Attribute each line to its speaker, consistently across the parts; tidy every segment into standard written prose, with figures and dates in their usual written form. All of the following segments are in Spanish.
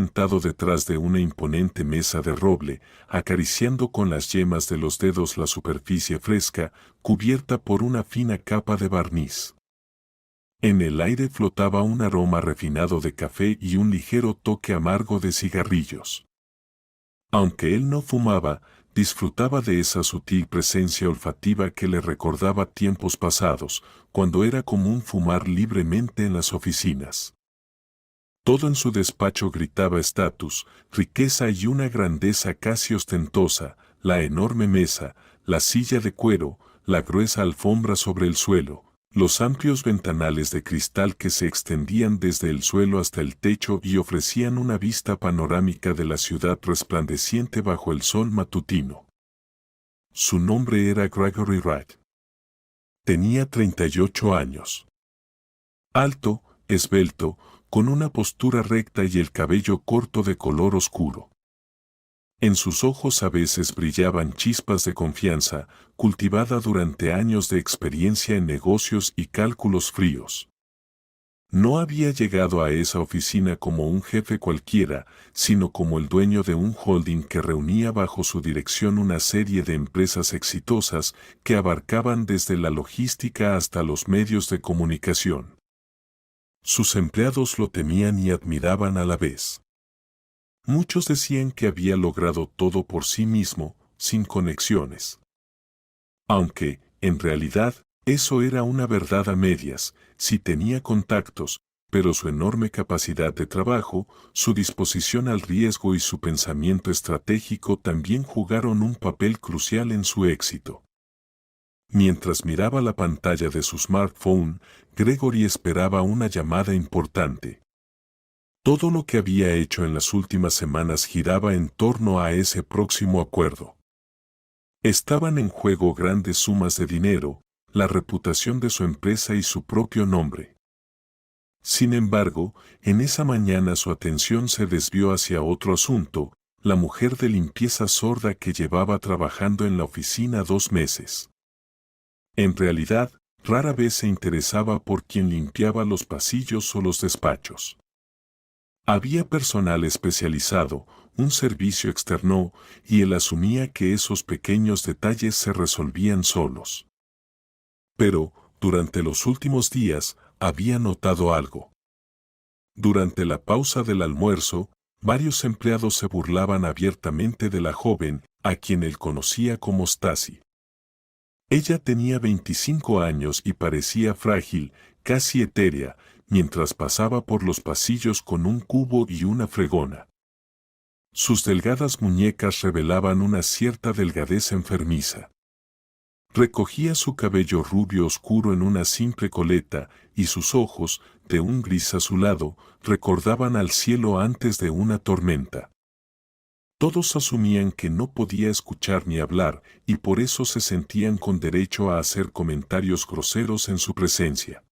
Speaker 1: sentado detrás de una imponente mesa de roble, acariciando con las yemas de los dedos la superficie fresca, cubierta por una fina capa de barniz. En el aire flotaba un aroma refinado de café y un ligero toque amargo de cigarrillos. Aunque él no fumaba, disfrutaba de esa sutil presencia olfativa que le recordaba tiempos pasados, cuando era común fumar libremente en las oficinas. Todo en su despacho gritaba estatus, riqueza y una grandeza casi ostentosa: la enorme mesa, la silla de cuero, la gruesa alfombra sobre el suelo, los amplios ventanales de cristal que se extendían desde el suelo hasta el techo y ofrecían una vista panorámica de la ciudad resplandeciente bajo el sol matutino. Su nombre era Gregory Wright. Tenía 38 años. Alto, esbelto, con una postura recta y el cabello corto de color oscuro. En sus ojos a veces brillaban chispas de confianza, cultivada durante años de experiencia en negocios y cálculos fríos. No había llegado a esa oficina como un jefe cualquiera, sino como el dueño de un holding que reunía bajo su dirección una serie de empresas exitosas que abarcaban desde la logística hasta los medios de comunicación. Sus empleados lo temían y admiraban a la vez. Muchos decían que había logrado todo por sí mismo, sin conexiones. Aunque, en realidad, eso era una verdad a medias. Sí tenía contactos, pero su enorme capacidad de trabajo, su disposición al riesgo y su pensamiento estratégico también jugaron un papel crucial en su éxito. Mientras miraba la pantalla de su smartphone, Gregory esperaba una llamada importante. Todo lo que había hecho en las últimas semanas giraba en torno a ese próximo acuerdo. Estaban en juego grandes sumas de dinero, la reputación de su empresa y su propio nombre. Sin embargo, en esa mañana su atención se desvió hacia otro asunto: la mujer de limpieza sorda que llevaba trabajando en la oficina 2 meses. En realidad, rara vez se interesaba por quien limpiaba los pasillos o los despachos. Había personal especializado, un servicio externo, y él asumía que esos pequeños detalles se resolvían solos. Pero, durante los últimos días, había notado algo. Durante la pausa del almuerzo, varios empleados se burlaban abiertamente de la joven, a quien él conocía como Stacy. Ella tenía 25 años y parecía frágil, casi etérea, mientras pasaba por los pasillos con un cubo y una fregona. Sus delgadas muñecas revelaban una cierta delgadez enfermiza. Recogía su cabello rubio oscuro en una simple coleta, y sus ojos, de un gris azulado, recordaban al cielo antes de una tormenta. Todos asumían que no podía escuchar ni hablar, y por eso se sentían con derecho a hacer comentarios groseros en su presencia.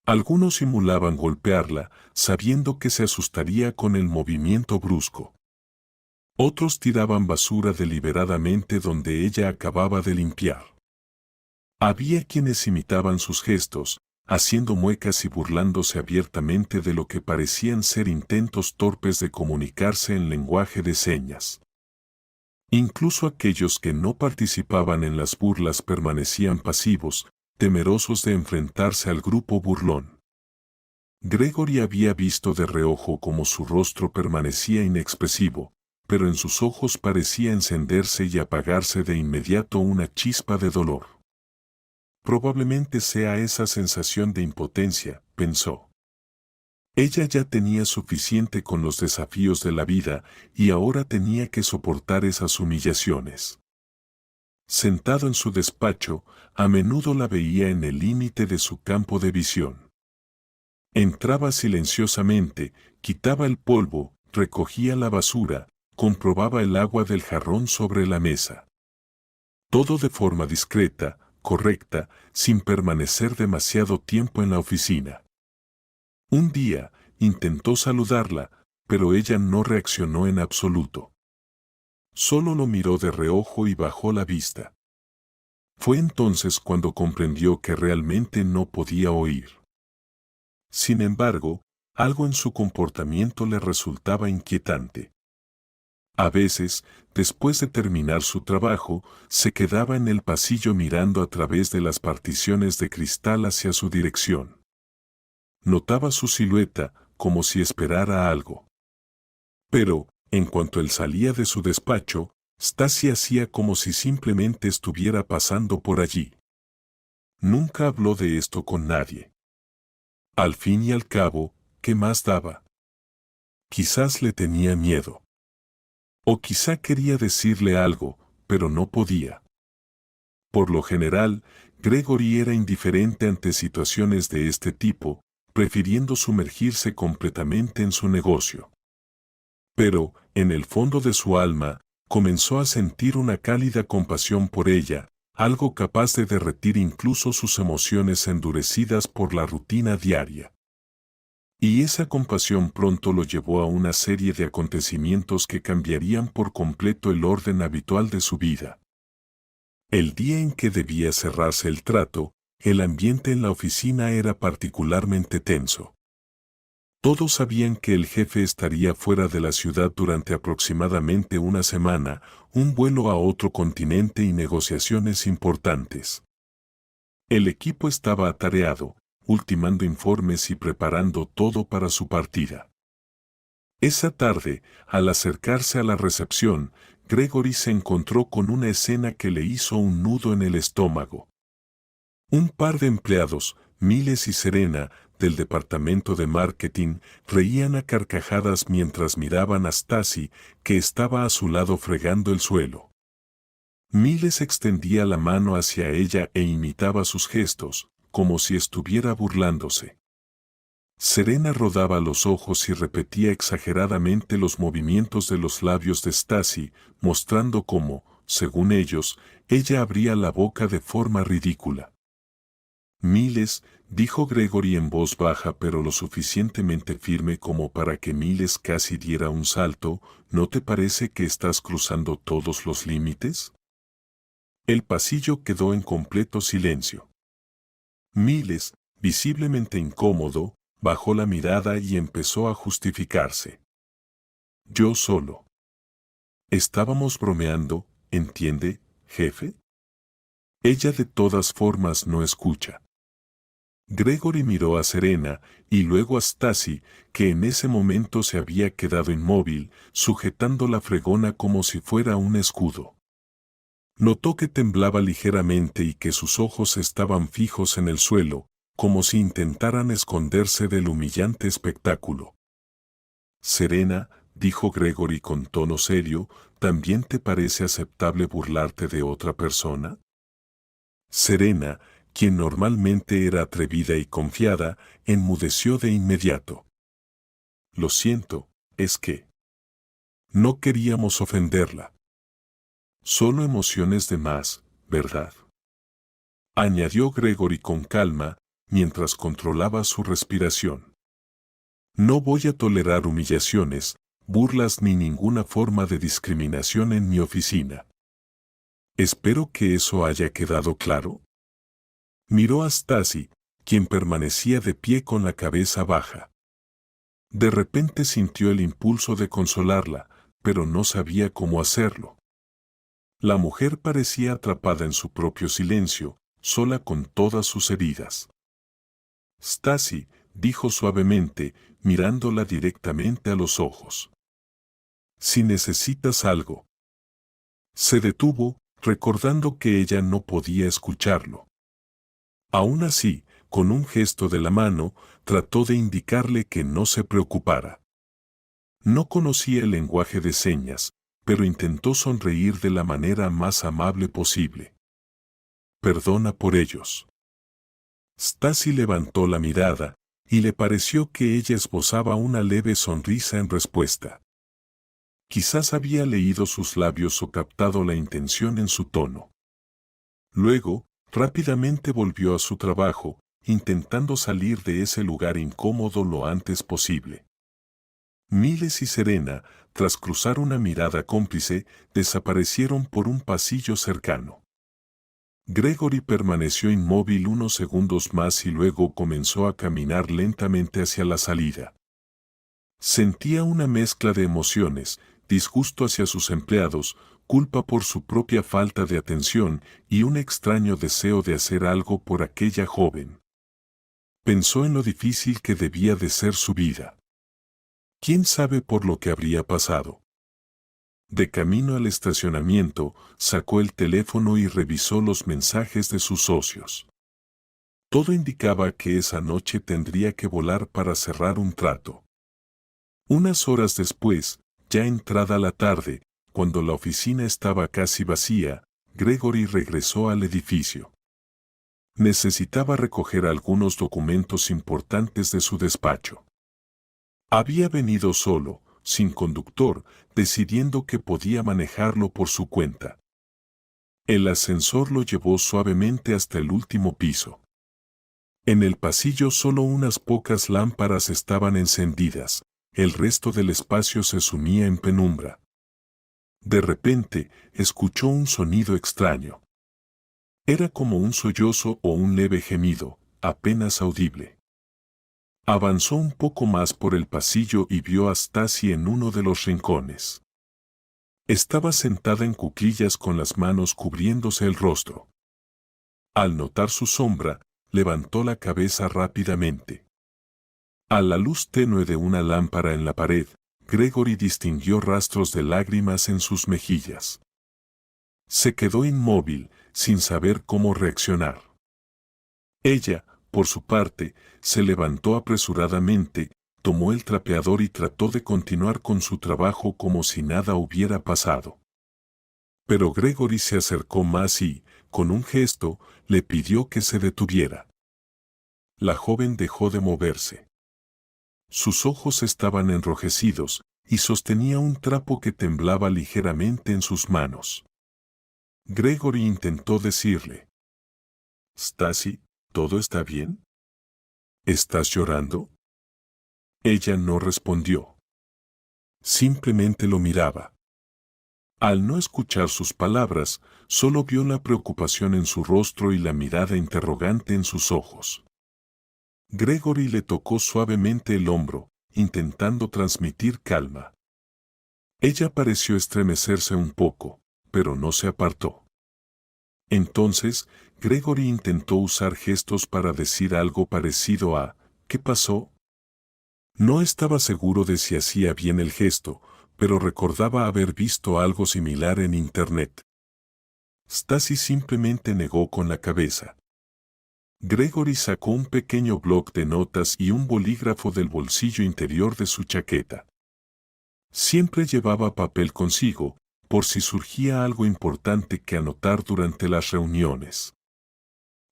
Speaker 1: Algunos simulaban golpearla, sabiendo que se asustaría con el movimiento brusco. Otros tiraban basura deliberadamente donde ella acababa de limpiar. Había quienes imitaban sus gestos, haciendo muecas y burlándose abiertamente de lo que parecían ser intentos torpes de comunicarse en lenguaje de señas. Incluso aquellos que no participaban en las burlas permanecían pasivos, temerosos de enfrentarse al grupo burlón. Gregory había visto de reojo cómo su rostro permanecía inexpresivo, pero en sus ojos parecía encenderse y apagarse de inmediato una chispa de dolor. Probablemente sea esa sensación de impotencia, pensó. Ella ya tenía suficiente con los desafíos de la vida y ahora tenía que soportar esas humillaciones. Sentado en su despacho, a menudo la veía en el límite de su campo de visión. Entraba silenciosamente, quitaba el polvo, recogía la basura, comprobaba el agua del jarrón sobre la mesa. Todo de forma discreta, correcta, sin permanecer demasiado tiempo en la oficina. Un día, intentó saludarla, pero ella no reaccionó en absoluto. Solo lo miró de reojo y bajó la vista. Fue entonces cuando comprendió que realmente no podía oír. Sin embargo, algo en su comportamiento le resultaba inquietante. A veces, después de terminar su trabajo, se quedaba en el pasillo mirando a través de las particiones de cristal hacia su dirección. Notaba su silueta, como si esperara algo. Pero, en cuanto él salía de su despacho, Stasi hacía como si simplemente estuviera pasando por allí. Nunca habló de esto con nadie. Al fin y al cabo, ¿qué más daba? Quizás le tenía miedo. O quizá quería decirle algo, pero no podía. Por lo general, Gregory era indiferente ante situaciones de este tipo, prefiriendo sumergirse completamente en su negocio. Pero, en el fondo de su alma, comenzó a sentir una cálida compasión por ella, algo capaz de derretir incluso sus emociones endurecidas por la rutina diaria. Y esa compasión pronto lo llevó a una serie de acontecimientos que cambiarían por completo el orden habitual de su vida. El día en que debía cerrarse el trato, el ambiente en la oficina era particularmente tenso. Todos sabían que el jefe estaría fuera de la ciudad durante aproximadamente una semana, un vuelo a otro continente y negociaciones importantes. El equipo estaba atareado, ultimando informes y preparando todo para su partida. Esa tarde, al acercarse a la recepción, Gregory se encontró con una escena que le hizo un nudo en el estómago. Un par de empleados, Miles y Serena, del departamento de marketing, reían a carcajadas mientras miraban a Stasi, que estaba a su lado fregando el suelo. Miles extendía la mano hacia ella e imitaba sus gestos, como si estuviera burlándose. Serena rodaba los ojos y repetía exageradamente los movimientos de los labios de Stasi, mostrando cómo, según ellos, ella abría la boca de forma ridícula. Miles, dijo Gregory en voz baja pero lo suficientemente firme como para que Miles casi diera un salto, ¿no te parece que estás cruzando todos los límites? El pasillo quedó en completo silencio. Miles, visiblemente incómodo, bajó la mirada y empezó a justificarse. Yo solo. Estábamos bromeando, ¿entiende, jefe? Ella de todas formas no escucha. Gregory miró a Serena y luego a Stasi, que en ese momento se había quedado inmóvil, sujetando la fregona como si fuera un escudo. Notó que temblaba ligeramente y que sus ojos estaban fijos en el suelo, como si intentaran esconderse del humillante espectáculo. Serena, dijo Gregory con tono serio, ¿también te parece aceptable burlarte de otra persona? Serena, quien normalmente era atrevida y confiada, enmudeció de inmediato. Lo siento, es que no queríamos ofenderla. Solo emociones de más, ¿verdad? Añadió Gregory con calma, mientras controlaba su respiración. No voy a tolerar humillaciones, burlas ni ninguna forma de discriminación en mi oficina. Espero que eso haya quedado claro. Miró a Stasi, quien permanecía de pie con la cabeza baja. De repente sintió el impulso de consolarla, pero no sabía cómo hacerlo. La mujer parecía atrapada en su propio silencio, sola con todas sus heridas. Stasi, dijo suavemente, mirándola directamente a los ojos. Si necesitas algo. Se detuvo, recordando que ella no podía escucharlo. Aún así, con un gesto de la mano, trató de indicarle que no se preocupara. No conocía el lenguaje de señas, pero intentó sonreír de la manera más amable posible. Perdona por ellos. Stasi levantó la mirada, y le pareció que ella esbozaba una leve sonrisa en respuesta. Quizás había leído sus labios o captado la intención en su tono. Luego, rápidamente volvió a su trabajo, intentando salir de ese lugar incómodo lo antes posible. Miles y Serena, tras cruzar una mirada cómplice, desaparecieron por un pasillo cercano. Gregory permaneció inmóvil unos segundos más y luego comenzó a caminar lentamente hacia la salida. Sentía una mezcla de emociones, disgusto hacia sus empleados, culpa por su propia falta de atención y un extraño deseo de hacer algo por aquella joven. Pensó en lo difícil que debía de ser su vida. ¿Quién sabe por lo que habría pasado? De camino al estacionamiento, sacó el teléfono y revisó los mensajes de sus socios. Todo indicaba que esa noche tendría que volar para cerrar un trato. Unas horas después, ya entrada la tarde, cuando la oficina estaba casi vacía, Gregory regresó al edificio. Necesitaba recoger algunos documentos importantes de su despacho. Había venido solo, sin conductor, decidiendo que podía manejarlo por su cuenta. El ascensor lo llevó suavemente hasta el último piso. En el pasillo solo unas pocas lámparas estaban encendidas, el resto del espacio se sumía en penumbra. De repente, escuchó un sonido extraño. Era como un sollozo o un leve gemido, apenas audible. Avanzó un poco más por el pasillo y vio a Stacy en uno de los rincones. Estaba sentada en cuclillas con las manos cubriéndose el rostro. Al notar su sombra, levantó la cabeza rápidamente. A la luz tenue de una lámpara en la pared, Gregory distinguió rastros de lágrimas en sus mejillas. Se quedó inmóvil, sin saber cómo reaccionar. Ella, por su parte, se levantó apresuradamente, tomó el trapeador y trató de continuar con su trabajo como si nada hubiera pasado. Pero Gregory se acercó más y, con un gesto, le pidió que se detuviera. La joven dejó de moverse. Sus ojos estaban enrojecidos, y sostenía un trapo que temblaba ligeramente en sus manos. Gregory intentó decirle: «Stacy, ¿todo está bien? ¿Estás llorando?» Ella no respondió. Simplemente lo miraba. Al no escuchar sus palabras, solo vio la preocupación en su rostro y la mirada interrogante en sus ojos. Gregory le tocó suavemente el hombro, intentando transmitir calma. Ella pareció estremecerse un poco, pero no se apartó. Entonces, Gregory intentó usar gestos para decir algo parecido a «¿Qué pasó?». No estaba seguro de si hacía bien el gesto, pero recordaba haber visto algo similar en Internet. Stacy simplemente negó con la cabeza. Gregory sacó un pequeño bloc de notas y un bolígrafo del bolsillo interior de su chaqueta. Siempre llevaba papel consigo, por si surgía algo importante que anotar durante las reuniones.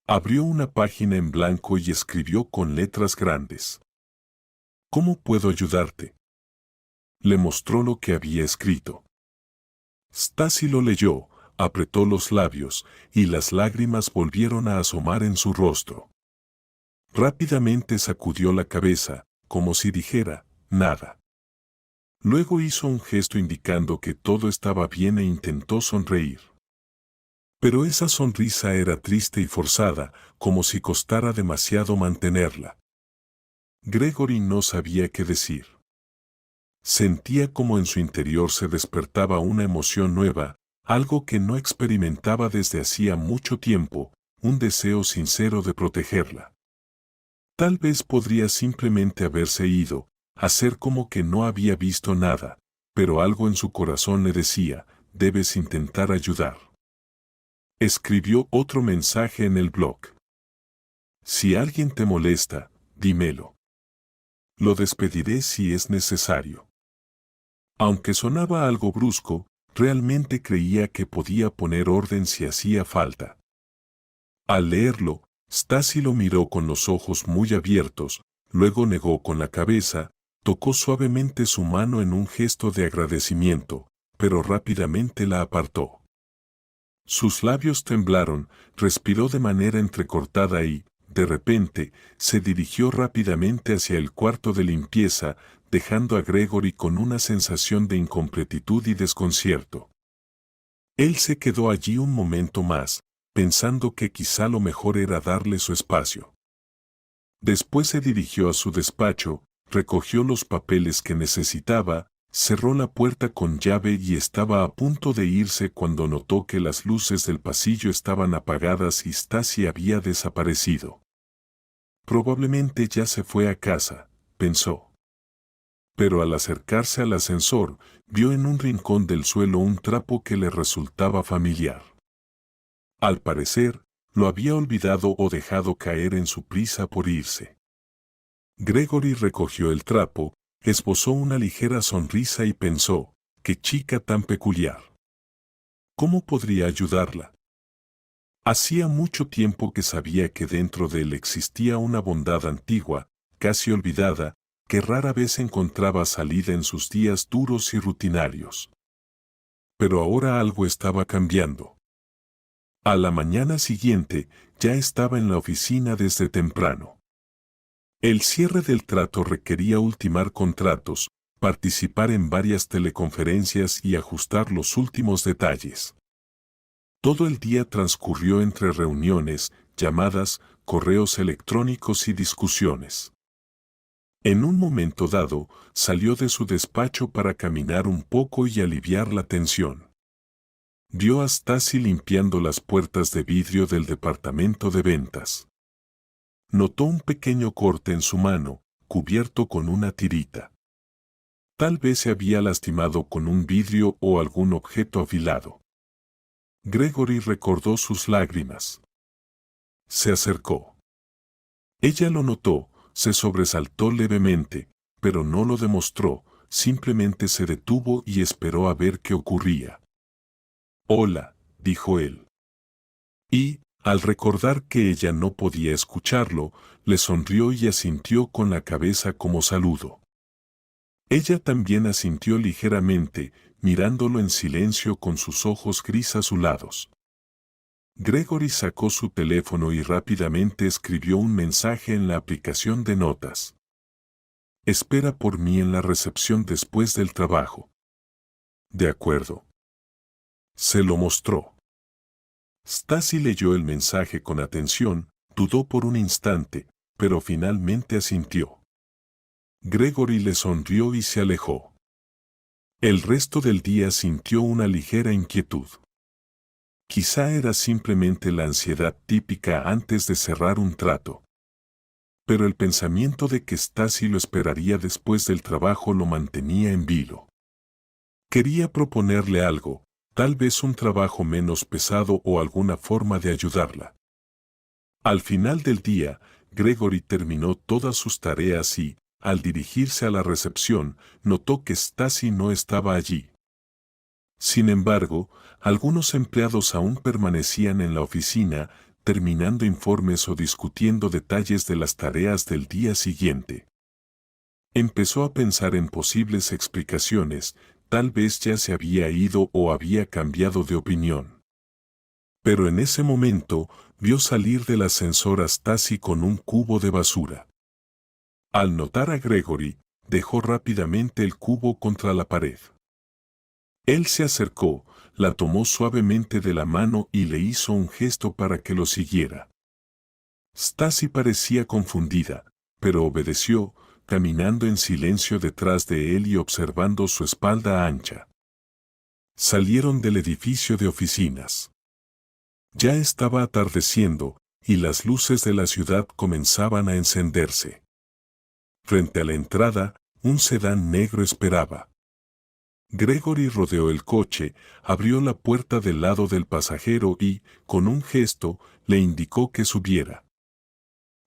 Speaker 1: Abrió una página en blanco y escribió con letras grandes: «¿Cómo puedo ayudarte?». Le mostró lo que había escrito. Stacy lo leyó, apretó los labios, y las lágrimas volvieron a asomar en su rostro. Rápidamente sacudió la cabeza, como si dijera, «Nada». Luego hizo un gesto indicando que todo estaba bien e intentó sonreír. Pero esa sonrisa era triste y forzada, como si costara demasiado mantenerla. Gregory no sabía qué decir. Sentía como en su interior se despertaba una emoción nueva, algo que no experimentaba desde hacía mucho tiempo, un deseo sincero de protegerla. Tal vez podría simplemente haberse ido, hacer como que no había visto nada, pero algo en su corazón le decía: «Debes intentar ayudar». Escribió otro mensaje en el blog: «Si alguien te molesta, dímelo. Lo despediré si es necesario». Aunque sonaba algo brusco, realmente creía que podía poner orden si hacía falta. Al leerlo, Stacy lo miró con los ojos muy abiertos, luego negó con la cabeza, tocó suavemente su mano en un gesto de agradecimiento, pero rápidamente la apartó. Sus labios temblaron, respiró de manera entrecortada y, de repente, se dirigió rápidamente hacia el cuarto de limpieza, dejando a Gregory con una sensación de incompletitud y desconcierto. Él se quedó allí un momento más, pensando que quizá lo mejor era darle su espacio. Después se dirigió a su despacho, recogió los papeles que necesitaba, cerró la puerta con llave y estaba a punto de irse cuando notó que las luces del pasillo estaban apagadas y Stacy había desaparecido. Probablemente ya se fue a casa, pensó. Pero al acercarse al ascensor, vio en un rincón del suelo un trapo que le resultaba familiar. Al parecer, lo había olvidado o dejado caer en su prisa por irse. Gregory recogió el trapo, esbozó una ligera sonrisa y pensó, qué chica tan peculiar. ¿Cómo podría ayudarla? Hacía mucho tiempo que sabía que dentro de él existía una bondad antigua, casi olvidada, que rara vez encontraba salida en sus días duros y rutinarios. Pero ahora algo estaba cambiando. A la mañana siguiente, ya estaba en la oficina desde temprano. El cierre del trato requería ultimar contratos, participar en varias teleconferencias y ajustar los últimos detalles. Todo el día transcurrió entre reuniones, llamadas, correos electrónicos y discusiones. En un momento dado, salió de su despacho para caminar un poco y aliviar la tensión. Vio a Stacy limpiando las puertas de vidrio del departamento de ventas. Notó un pequeño corte en su mano, cubierto con una tirita. Tal vez se había lastimado con un vidrio o algún objeto afilado. Gregory recordó sus lágrimas. Se acercó. Ella lo notó, se sobresaltó levemente, pero no lo demostró, simplemente se detuvo y esperó a ver qué ocurría. «Hola», dijo él. Y, al recordar que ella no podía escucharlo, le sonrió y asintió con la cabeza como saludo. Ella también asintió ligeramente, mirándolo en silencio con sus ojos gris azulados. Gregory sacó su teléfono y rápidamente escribió un mensaje en la aplicación de notas. «Espera por mí en la recepción después del trabajo». «De acuerdo». Se lo mostró. Stacy leyó el mensaje con atención, dudó por un instante, pero finalmente asintió. Gregory le sonrió y se alejó. El resto del día sintió una ligera inquietud. Quizá era simplemente la ansiedad típica antes de cerrar un trato. Pero el pensamiento de que Stacy lo esperaría después del trabajo lo mantenía en vilo. Quería proponerle algo, tal vez un trabajo menos pesado o alguna forma de ayudarla. Al final del día, Gregory terminó todas sus tareas y, al dirigirse a la recepción, notó que Stacy no estaba allí. Sin embargo, algunos empleados aún permanecían en la oficina, terminando informes o discutiendo detalles de las tareas del día siguiente. Empezó a pensar en posibles explicaciones, tal vez ya se había ido o había cambiado de opinión. Pero en ese momento, vio salir del ascensor a Stacy con un cubo de basura. Al notar a Gregory, dejó rápidamente el cubo contra la pared. Él se acercó, la tomó suavemente de la mano y le hizo un gesto para que lo siguiera. Stacy parecía confundida, pero obedeció, caminando en silencio detrás de él y observando su espalda ancha. Salieron del edificio de oficinas. Ya estaba atardeciendo, y las luces de la ciudad comenzaban a encenderse. Frente a la entrada, un sedán negro esperaba. Gregory rodeó el coche, abrió la puerta del lado del pasajero y, con un gesto, le indicó que subiera.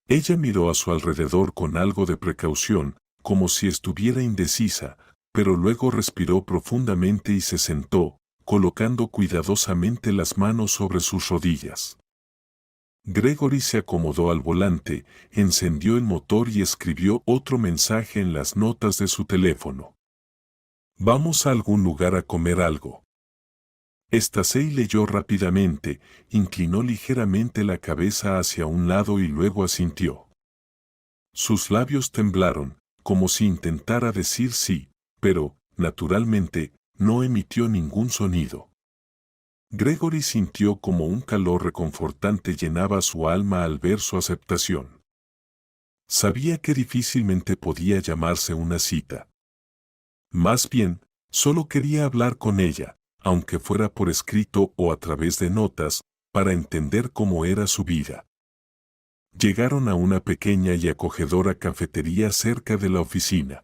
Speaker 1: Ella miró a su alrededor con algo de precaución, como si estuviera indecisa, pero luego respiró profundamente y se sentó, colocando cuidadosamente las manos sobre sus rodillas. Gregory se acomodó al volante, encendió el motor y escribió otro mensaje en las notas de su teléfono. «Vamos a algún lugar a comer algo». Stacy leyó rápidamente, inclinó ligeramente la cabeza hacia un lado y luego asintió. Sus labios temblaron, como si intentara decir sí, pero, naturalmente, no emitió ningún sonido. Gregory sintió como un calor reconfortante llenaba su alma al ver su aceptación. Sabía que difícilmente podía llamarse una cita. Más bien, solo quería hablar con ella, aunque fuera por escrito o a través de notas, para entender cómo era su vida. Llegaron a una pequeña y acogedora cafetería cerca de la oficina.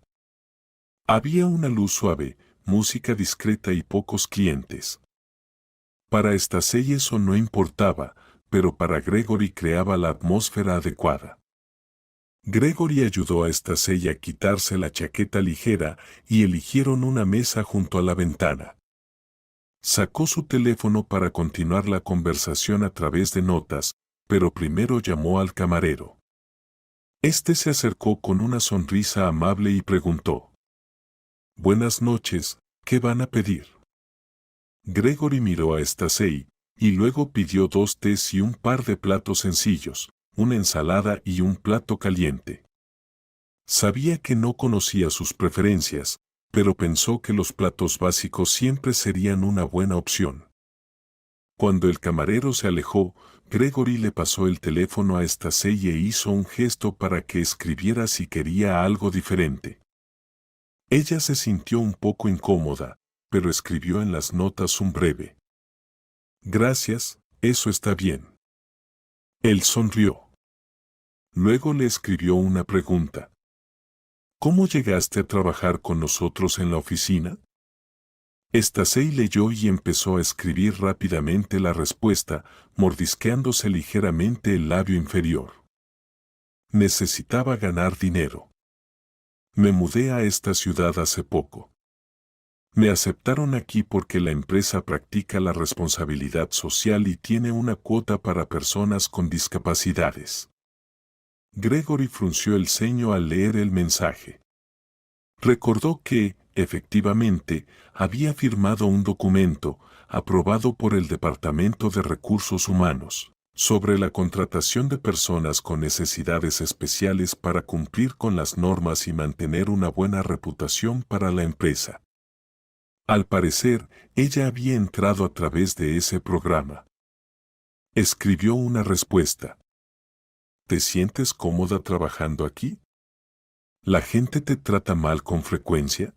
Speaker 1: Había una luz suave, música discreta y pocos clientes. Para Stacey eso no importaba, pero para Gregory creaba la atmósfera adecuada. Gregory ayudó a Stacey a quitarse la chaqueta ligera y eligieron una mesa junto a la ventana. Sacó su teléfono para continuar la conversación a través de notas, pero primero llamó al camarero. Este se acercó con una sonrisa amable y preguntó: «Buenas noches, ¿qué van a pedir?». Gregory miró a Stacey, y luego pidió 2 tés y un par de platos sencillos, una ensalada y un plato caliente. Sabía que no conocía sus preferencias, pero pensó que los platos básicos siempre serían una buena opción. Cuando el camarero se alejó, Gregory le pasó el teléfono a Stacey e hizo un gesto para que escribiera si quería algo diferente. Ella se sintió un poco incómoda, pero escribió en las notas un breve: «Gracias, eso está bien». Él sonrió. Luego le escribió una pregunta: «¿Cómo llegaste a trabajar con nosotros en la oficina?». Stacey leyó y empezó a escribir rápidamente la respuesta, mordisqueándose ligeramente el labio inferior. Necesitaba ganar dinero. Me mudé a esta ciudad hace poco. Me aceptaron aquí porque la empresa practica la responsabilidad social y tiene una cuota para personas con discapacidades. Gregory frunció el ceño al leer el mensaje. Recordó que, efectivamente, había firmado un documento, aprobado por el Departamento de Recursos Humanos, sobre la contratación de personas con necesidades especiales para cumplir con las normas y mantener una buena reputación para la empresa. Al parecer, ella había entrado a través de ese programa. Escribió una respuesta: ¿Te sientes cómoda trabajando aquí? ¿La gente te trata mal con frecuencia?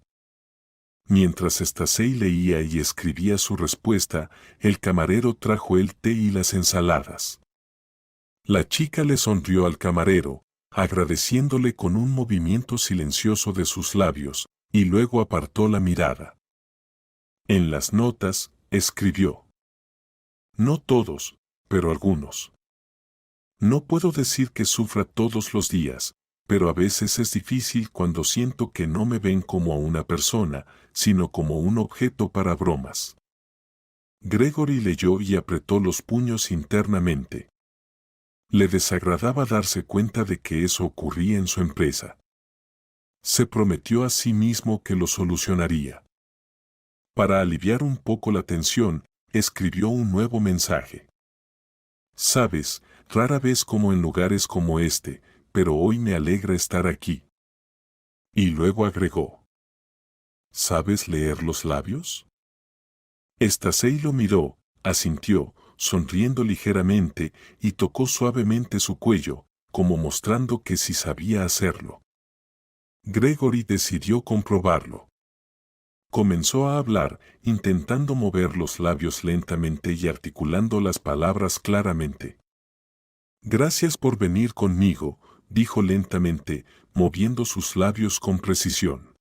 Speaker 1: Mientras Stacey leía y escribía su respuesta, el camarero trajo el té y las ensaladas. La chica le sonrió al camarero, agradeciéndole con un movimiento silencioso de sus labios, y luego apartó la mirada. En las notas, escribió: «No todos, pero algunos. No puedo decir que sufra todos los días, pero a veces es difícil cuando siento que no me ven como a una persona, sino como un objeto para bromas». Gregory leyó y apretó los puños internamente. Le desagradaba darse cuenta de que eso ocurría en su empresa. Se prometió a sí mismo que lo solucionaría. Para aliviar un poco la tensión, escribió un nuevo mensaje. «Sabes, rara vez como en lugares como este, pero hoy me alegra estar aquí». Y luego agregó: «¿Sabes leer los labios?». Stacey lo miró, asintió, sonriendo ligeramente, y tocó suavemente su cuello, como mostrando que sí sabía hacerlo. Gregory decidió comprobarlo. Comenzó a hablar, intentando mover los labios lentamente y articulando las palabras claramente. «Gracias por venir conmigo», dijo lentamente, moviendo sus labios con precisión.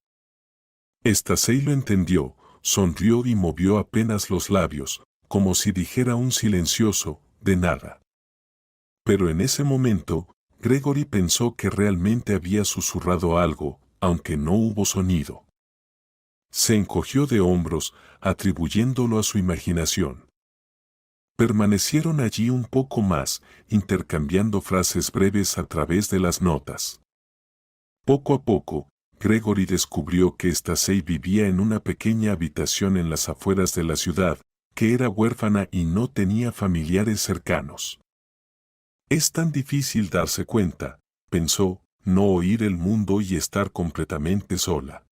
Speaker 1: Stacey lo entendió, sonrió y movió apenas los labios, como si dijera un silencioso «de nada». Pero en ese momento, Gregory pensó que realmente había susurrado algo, aunque no hubo sonido. Se encogió de hombros, atribuyéndolo a su imaginación. Permanecieron allí un poco más, intercambiando frases breves a través de las notas. Poco a poco, Gregory descubrió que Stacey vivía en una pequeña habitación en las afueras de la ciudad, que era huérfana y no tenía familiares cercanos. Es tan difícil darse cuenta, pensó, no oír el mundo y estar completamente sola.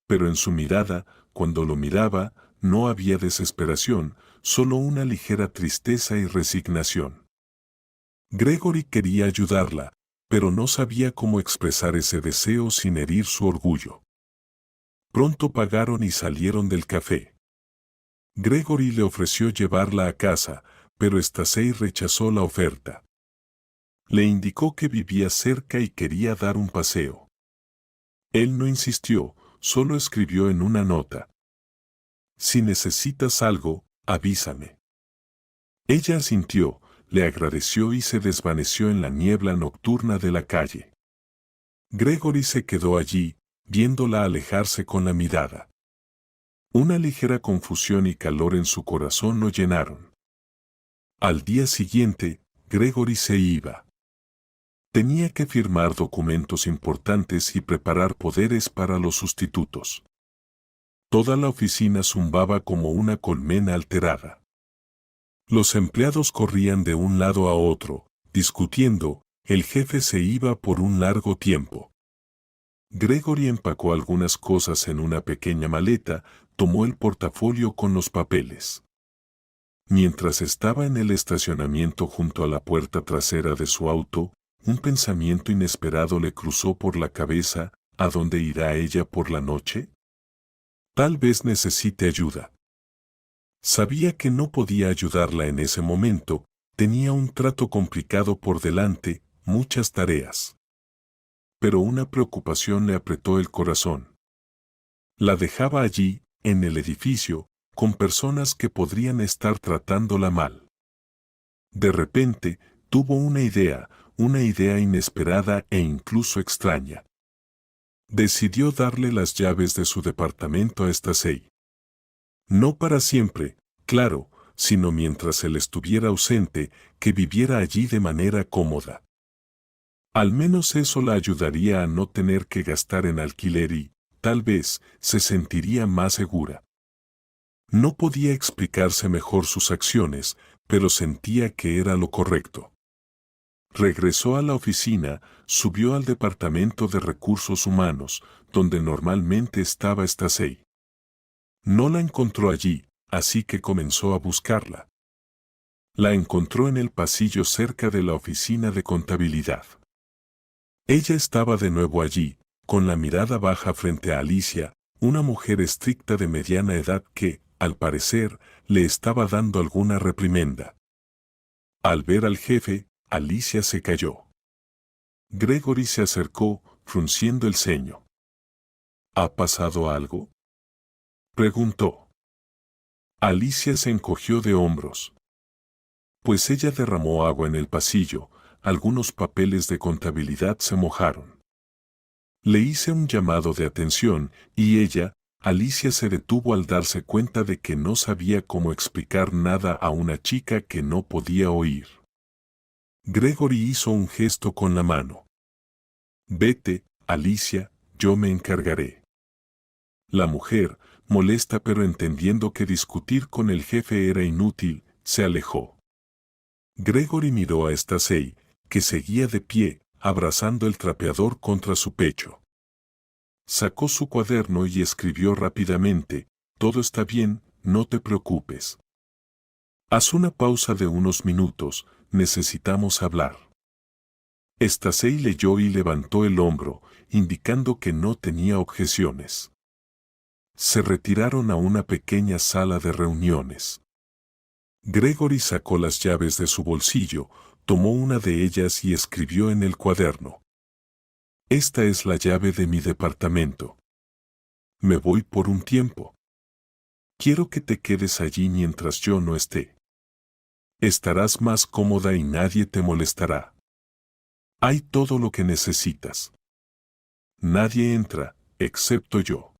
Speaker 1: Pero en su mirada, cuando lo miraba, no había desesperación, solo una ligera tristeza y resignación. Gregory quería ayudarla, pero no sabía cómo expresar ese deseo sin herir su orgullo. Pronto pagaron y salieron del café. Gregory le ofreció llevarla a casa, pero Stacey rechazó la oferta. Le indicó que vivía cerca y quería dar un paseo. Él no insistió, solo escribió en una nota: «Si necesitas algo, avísame». Ella asintió, le agradeció y se desvaneció en la niebla nocturna de la calle. Gregory se quedó allí, viéndola alejarse con la mirada. Una ligera confusión y calor en su corazón lo llenaron. Al día siguiente, Gregory se iba. Tenía que firmar documentos importantes y preparar poderes para los sustitutos. Toda la oficina zumbaba como una colmena alterada. Los empleados corrían de un lado a otro, discutiendo. El jefe se iba por un largo tiempo. Gregory empacó algunas cosas en una pequeña maleta, tomó el portafolio con los papeles. Mientras estaba en el estacionamiento junto a la puerta trasera de su auto, un pensamiento inesperado le cruzó por la cabeza: ¿a dónde irá ella por la noche? Tal vez necesite ayuda. Sabía que no podía ayudarla en ese momento, tenía un trato complicado por delante, muchas tareas. Pero una preocupación le apretó el corazón. La dejaba allí, en el edificio, con personas que podrían estar tratándola mal. De repente, tuvo una idea inesperada e incluso extraña. Decidió darle las llaves de su departamento a Stacey. No para siempre, claro, sino mientras él estuviera ausente, que viviera allí de manera cómoda. Al menos eso la ayudaría a no tener que gastar en alquiler y, tal vez, se sentiría más segura. No podía explicarse mejor sus acciones, pero sentía que era lo correcto. Regresó a la oficina, subió al departamento de recursos humanos, donde normalmente estaba Stacey. No la encontró allí, así que comenzó a buscarla. La encontró en el pasillo cerca de la oficina de contabilidad. Ella estaba de nuevo allí, con la mirada baja frente a Alicia, una mujer estricta de mediana edad que, al parecer, le estaba dando alguna reprimenda. Al ver al jefe, Alicia se calló. Gregory se acercó, frunciendo el ceño. ¿Ha pasado algo?, preguntó. Alicia se encogió de hombros. Pues ella derramó agua en el pasillo, algunos papeles de contabilidad se mojaron. Le hice un llamado de atención, y ella, Alicia, se detuvo al darse cuenta de que no sabía cómo explicar nada a una chica que no podía oír. Gregory hizo un gesto con la mano. Vete, Alicia, yo me encargaré. La mujer, molesta pero entendiendo que discutir con el jefe era inútil, se alejó. Gregory miró a Stacey, que seguía de pie, abrazando el trapeador contra su pecho. Sacó su cuaderno y escribió rápidamente: «Todo está bien, no te preocupes. Haz una pausa de unos minutos, necesitamos hablar». Stacey leyó y levantó el hombro, indicando que no tenía objeciones. Se retiraron a una pequeña sala de reuniones. Gregory sacó las llaves de su bolsillo, tomó una de ellas y escribió en el cuaderno: «Esta es la llave de mi departamento. Me voy por un tiempo. Quiero que te quedes allí mientras yo no esté. Estarás más cómoda y nadie te molestará. Hay todo lo que necesitas. Nadie entra, excepto yo.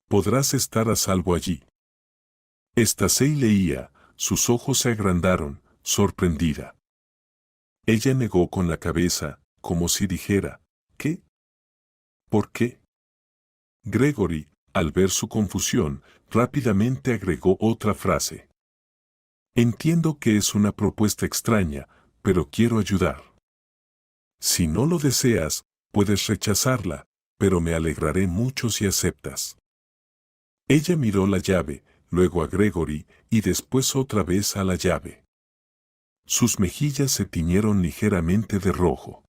Speaker 1: Podrás estar a salvo allí». Stacey leía, sus ojos se agrandaron, sorprendida. Ella negó con la cabeza, como si dijera: «¿Qué? ¿Por qué?». Gregory, al ver su confusión, rápidamente agregó otra frase: «Entiendo que es una propuesta extraña, pero quiero ayudar. Si no lo deseas, puedes rechazarla, pero me alegraré mucho si aceptas». Ella miró la llave, luego a Gregory, y después otra vez a la llave. Sus mejillas se tiñeron ligeramente de rojo.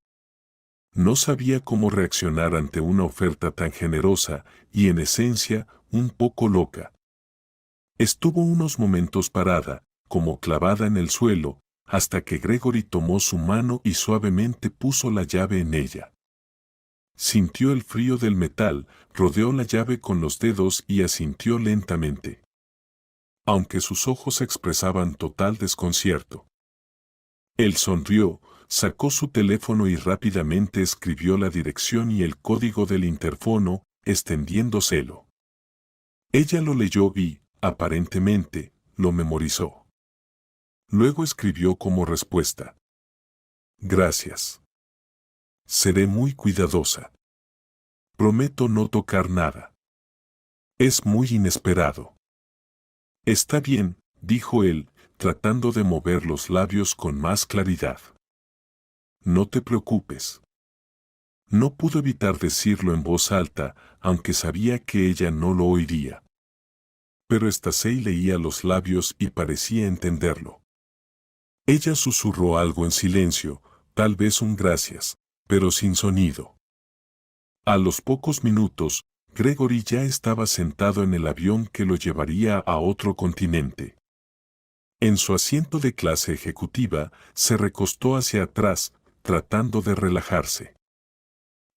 Speaker 1: No sabía cómo reaccionar ante una oferta tan generosa y, en esencia, un poco loca. Estuvo unos momentos parada, como clavada en el suelo, hasta que Gregory tomó su mano y suavemente puso la llave en ella. Sintió el frío del metal, rodeó la llave con los dedos y asintió lentamente, aunque sus ojos expresaban total desconcierto. Él sonrió, sacó su teléfono y rápidamente escribió la dirección y el código del interfono, extendiéndoselo. Ella lo leyó y, aparentemente, lo memorizó. Luego escribió como respuesta: «Gracias. Seré muy cuidadosa. Prometo no tocar nada. Es muy inesperado». «Está bien», dijo él, tratando de mover los labios con más claridad. «No te preocupes». No pudo evitar decirlo en voz alta, aunque sabía que ella no lo oiría. Pero Stacey leía los labios y parecía entenderlo. Ella susurró algo en silencio, tal vez un gracias, pero sin sonido. A los pocos minutos, Gregory ya estaba sentado en el avión que lo llevaría a otro continente. En su asiento de clase ejecutiva, se recostó hacia atrás, tratando de relajarse.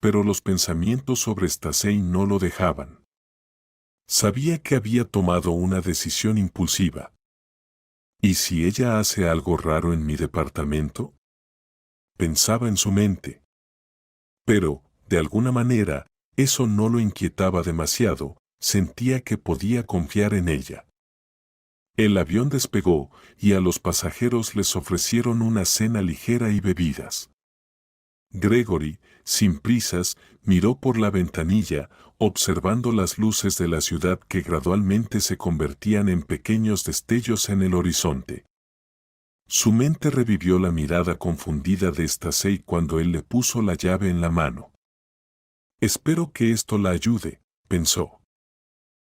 Speaker 1: Pero los pensamientos sobre Stacey no lo dejaban. Sabía que había tomado una decisión impulsiva. ¿Y si ella hace algo raro en mi departamento?, pensaba en su mente. Pero, de alguna manera, eso no lo inquietaba demasiado, sentía que podía confiar en ella. El avión despegó y a los pasajeros les ofrecieron una cena ligera y bebidas. Gregory, sin prisas, miró por la ventanilla, observando las luces de la ciudad que gradualmente se convertían en pequeños destellos en el horizonte. Su mente revivió la mirada confundida de Stacey cuando él le puso la llave en la mano. «Espero que esto la ayude», pensó.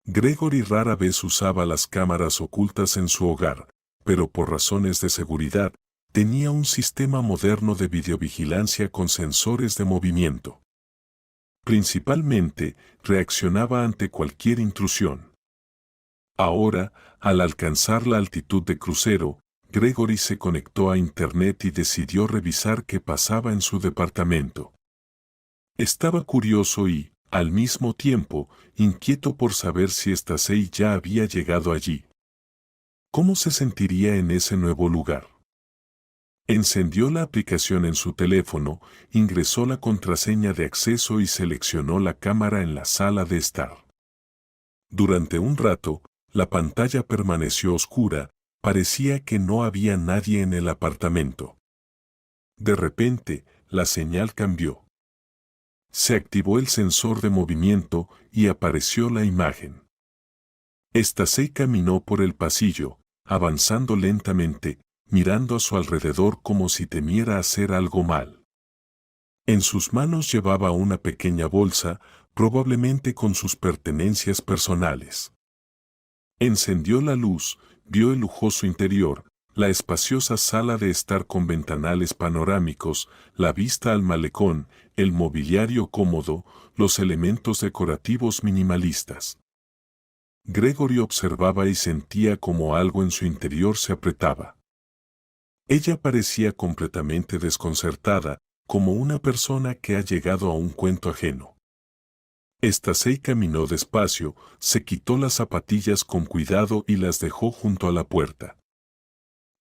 Speaker 1: Gregory rara vez usaba las cámaras ocultas en su hogar, pero por razones de seguridad, tenía un sistema moderno de videovigilancia con sensores de movimiento. Principalmente, reaccionaba ante cualquier intrusión. Ahora, al alcanzar la altitud de crucero, Gregory se conectó a Internet y decidió revisar qué pasaba en su departamento. Estaba curioso y, al mismo tiempo, inquieto por saber si Stacey ya había llegado allí. ¿Cómo se sentiría en ese nuevo lugar? Encendió la aplicación en su teléfono, ingresó la contraseña de acceso y seleccionó la cámara en la sala de estar. Durante un rato, la pantalla permaneció oscura, parecía que no había nadie en el apartamento. De repente, la señal cambió. Se activó el sensor de movimiento y apareció la imagen. Stacey caminó por el pasillo, avanzando lentamente, mirando a su alrededor como si temiera hacer algo mal. En sus manos llevaba una pequeña bolsa, probablemente con sus pertenencias personales. Encendió la luz, vio el lujoso interior, la espaciosa sala de estar con ventanales panorámicos, la vista al malecón, el mobiliario cómodo, los elementos decorativos minimalistas. Gregory observaba y sentía como algo en su interior se apretaba. Ella parecía completamente desconcertada, como una persona que ha llegado a un cuento ajeno. Stacey caminó despacio, se quitó las zapatillas con cuidado y las dejó junto a la puerta.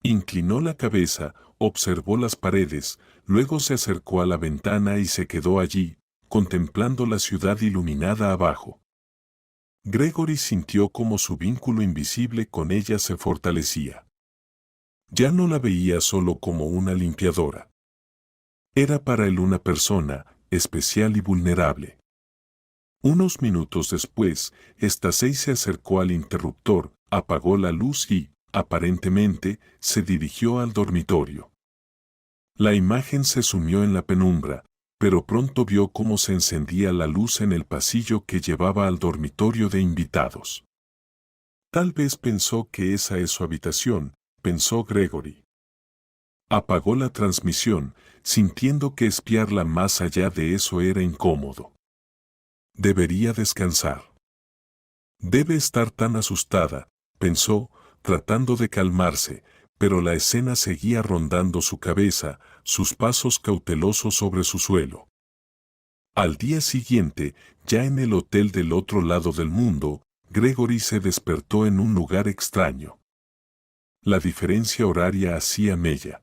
Speaker 1: Inclinó la cabeza, observó las paredes, luego se acercó a la ventana y se quedó allí, contemplando la ciudad iluminada abajo. Gregory sintió como su vínculo invisible con ella se fortalecía. Ya no la veía solo como una limpiadora. Era para él una persona, especial y vulnerable. Unos minutos después, Stacey se acercó al interruptor, apagó la luz y, aparentemente, se dirigió al dormitorio. La imagen se sumió en la penumbra, pero pronto vio cómo se encendía la luz en el pasillo que llevaba al dormitorio de invitados. Tal vez pensó que esa es su habitación, pensó Gregory. Apagó la transmisión, sintiendo que espiarla más allá de eso era incómodo. Debería descansar. Debe estar tan asustada, pensó, tratando de calmarse, pero la escena seguía rondando su cabeza, sus pasos cautelosos sobre su suelo. Al día siguiente, ya en el hotel del otro lado del mundo, Gregory se despertó en un lugar extraño. La diferencia horaria hacía mella.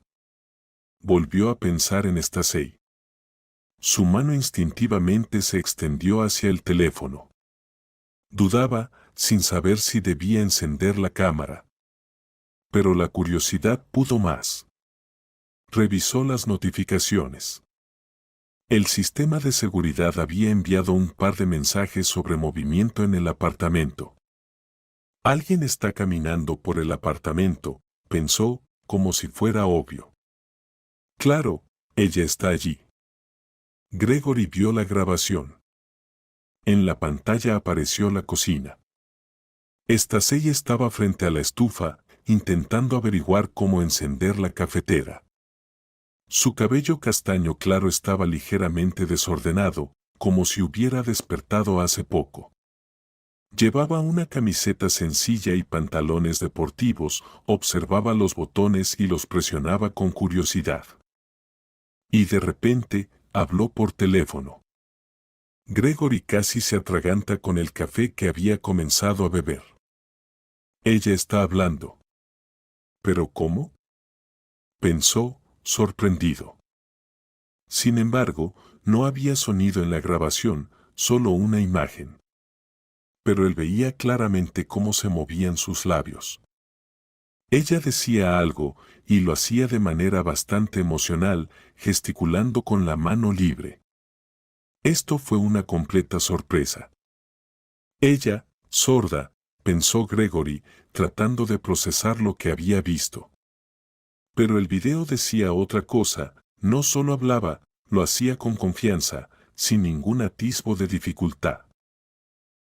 Speaker 1: Volvió a pensar en Stacey. Su mano instintivamente se extendió hacia el teléfono. Dudaba, sin saber si debía encender la cámara. Pero la curiosidad pudo más. Revisó las notificaciones. El sistema de seguridad había enviado un par de mensajes sobre movimiento en el apartamento. Alguien está caminando por el apartamento, pensó, como si fuera obvio. Claro, ella está allí. Gregory vio la grabación. En la pantalla apareció la cocina. Stacey estaba frente a la estufa, intentando averiguar cómo encender la cafetera. Su cabello castaño claro estaba ligeramente desordenado, como si hubiera despertado hace poco. Llevaba una camiseta sencilla y pantalones deportivos, observaba los botones y los presionaba con curiosidad. Y de repente, habló por teléfono. Gregory casi se atraganta con el café que había comenzado a beber. Ella está hablando. ¿Pero cómo? Pensó, sorprendido. Sin embargo, no había sonido en la grabación, solo una imagen. Pero él veía claramente cómo se movían sus labios. Ella decía algo, y lo hacía de manera bastante emocional, gesticulando con la mano libre. Esto fue una completa sorpresa. Ella, sorda, pensó Gregory, tratando de procesar lo que había visto. Pero el video decía otra cosa, no solo hablaba, lo hacía con confianza, sin ningún atisbo de dificultad.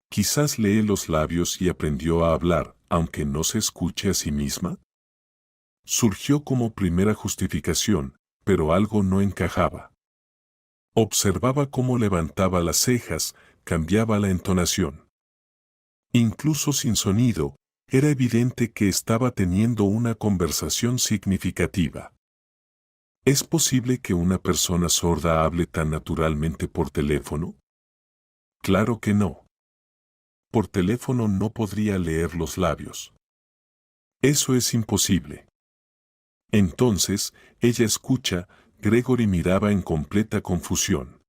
Speaker 1: Quizás lee los labios y aprendió a hablar, aunque no se escuche a sí misma. Surgió como primera justificación, pero algo no encajaba. Observaba cómo levantaba las cejas, cambiaba la entonación. Incluso sin sonido, era evidente que estaba teniendo una conversación significativa. ¿Es posible que una persona sorda hable tan naturalmente por teléfono? Claro que no. Por teléfono no podría leer los labios. Eso es imposible. Entonces, ella escucha, Gregory miraba en completa confusión.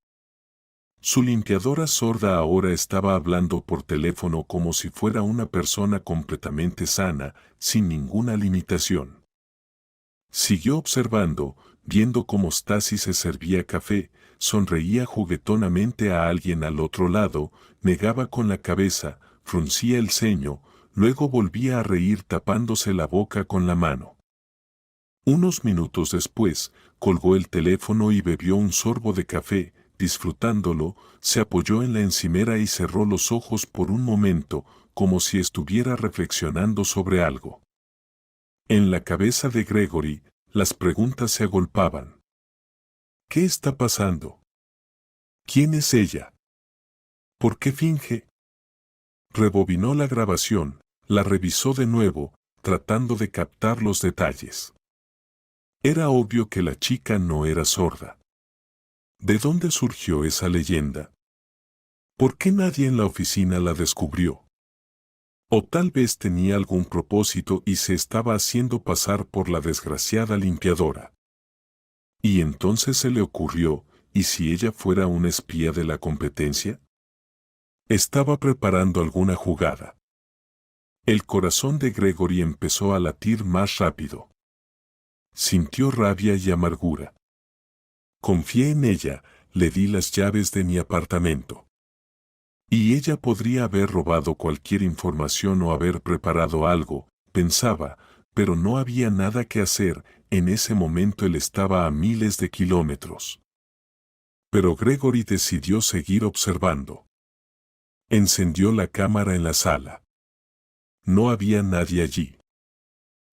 Speaker 1: Su limpiadora sorda ahora estaba hablando por teléfono como si fuera una persona completamente sana, sin ninguna limitación. Siguió observando, viendo cómo Stacey se servía café, sonreía juguetonamente a alguien al otro lado, negaba con la cabeza, fruncía el ceño, luego volvía a reír tapándose la boca con la mano. Unos minutos después, colgó el teléfono y bebió un sorbo de café, disfrutándolo, se apoyó en la encimera y cerró los ojos por un momento, como si estuviera reflexionando sobre algo. En la cabeza de Gregory, las preguntas se agolpaban. ¿Qué está pasando? ¿Quién es ella? ¿Por qué finge? Rebobinó la grabación, la revisó de nuevo, tratando de captar los detalles. Era obvio que la chica no era sorda. ¿De dónde surgió esa leyenda? ¿Por qué nadie en la oficina la descubrió? O tal vez tenía algún propósito y se estaba haciendo pasar por la desgraciada limpiadora. Y entonces se le ocurrió, ¿y si ella fuera una espía de la competencia? Estaba preparando alguna jugada. El corazón de Gregory empezó a latir más rápido. Sintió rabia y amargura. Confié en ella, le di las llaves de mi apartamento. Y ella podría haber robado cualquier información o haber preparado algo, pensaba, pero no había nada que hacer, en ese momento él estaba a miles de kilómetros. Pero Gregory decidió seguir observando. Encendió la cámara en la sala. No había nadie allí.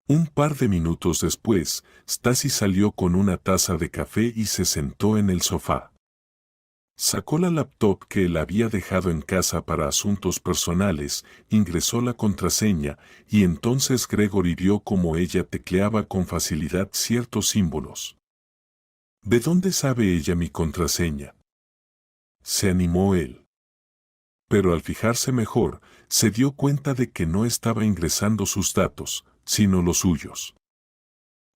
Speaker 1: Un par de minutos después, Stasi salió con una taza de café y se sentó en el sofá. Sacó la laptop que él había dejado en casa para asuntos personales, ingresó la contraseña y entonces Gregory vio cómo ella tecleaba con facilidad ciertos símbolos. ¿De dónde sabe ella mi contraseña?, se animó él. Pero al fijarse mejor, se dio cuenta de que no estaba ingresando sus datos, sino los suyos.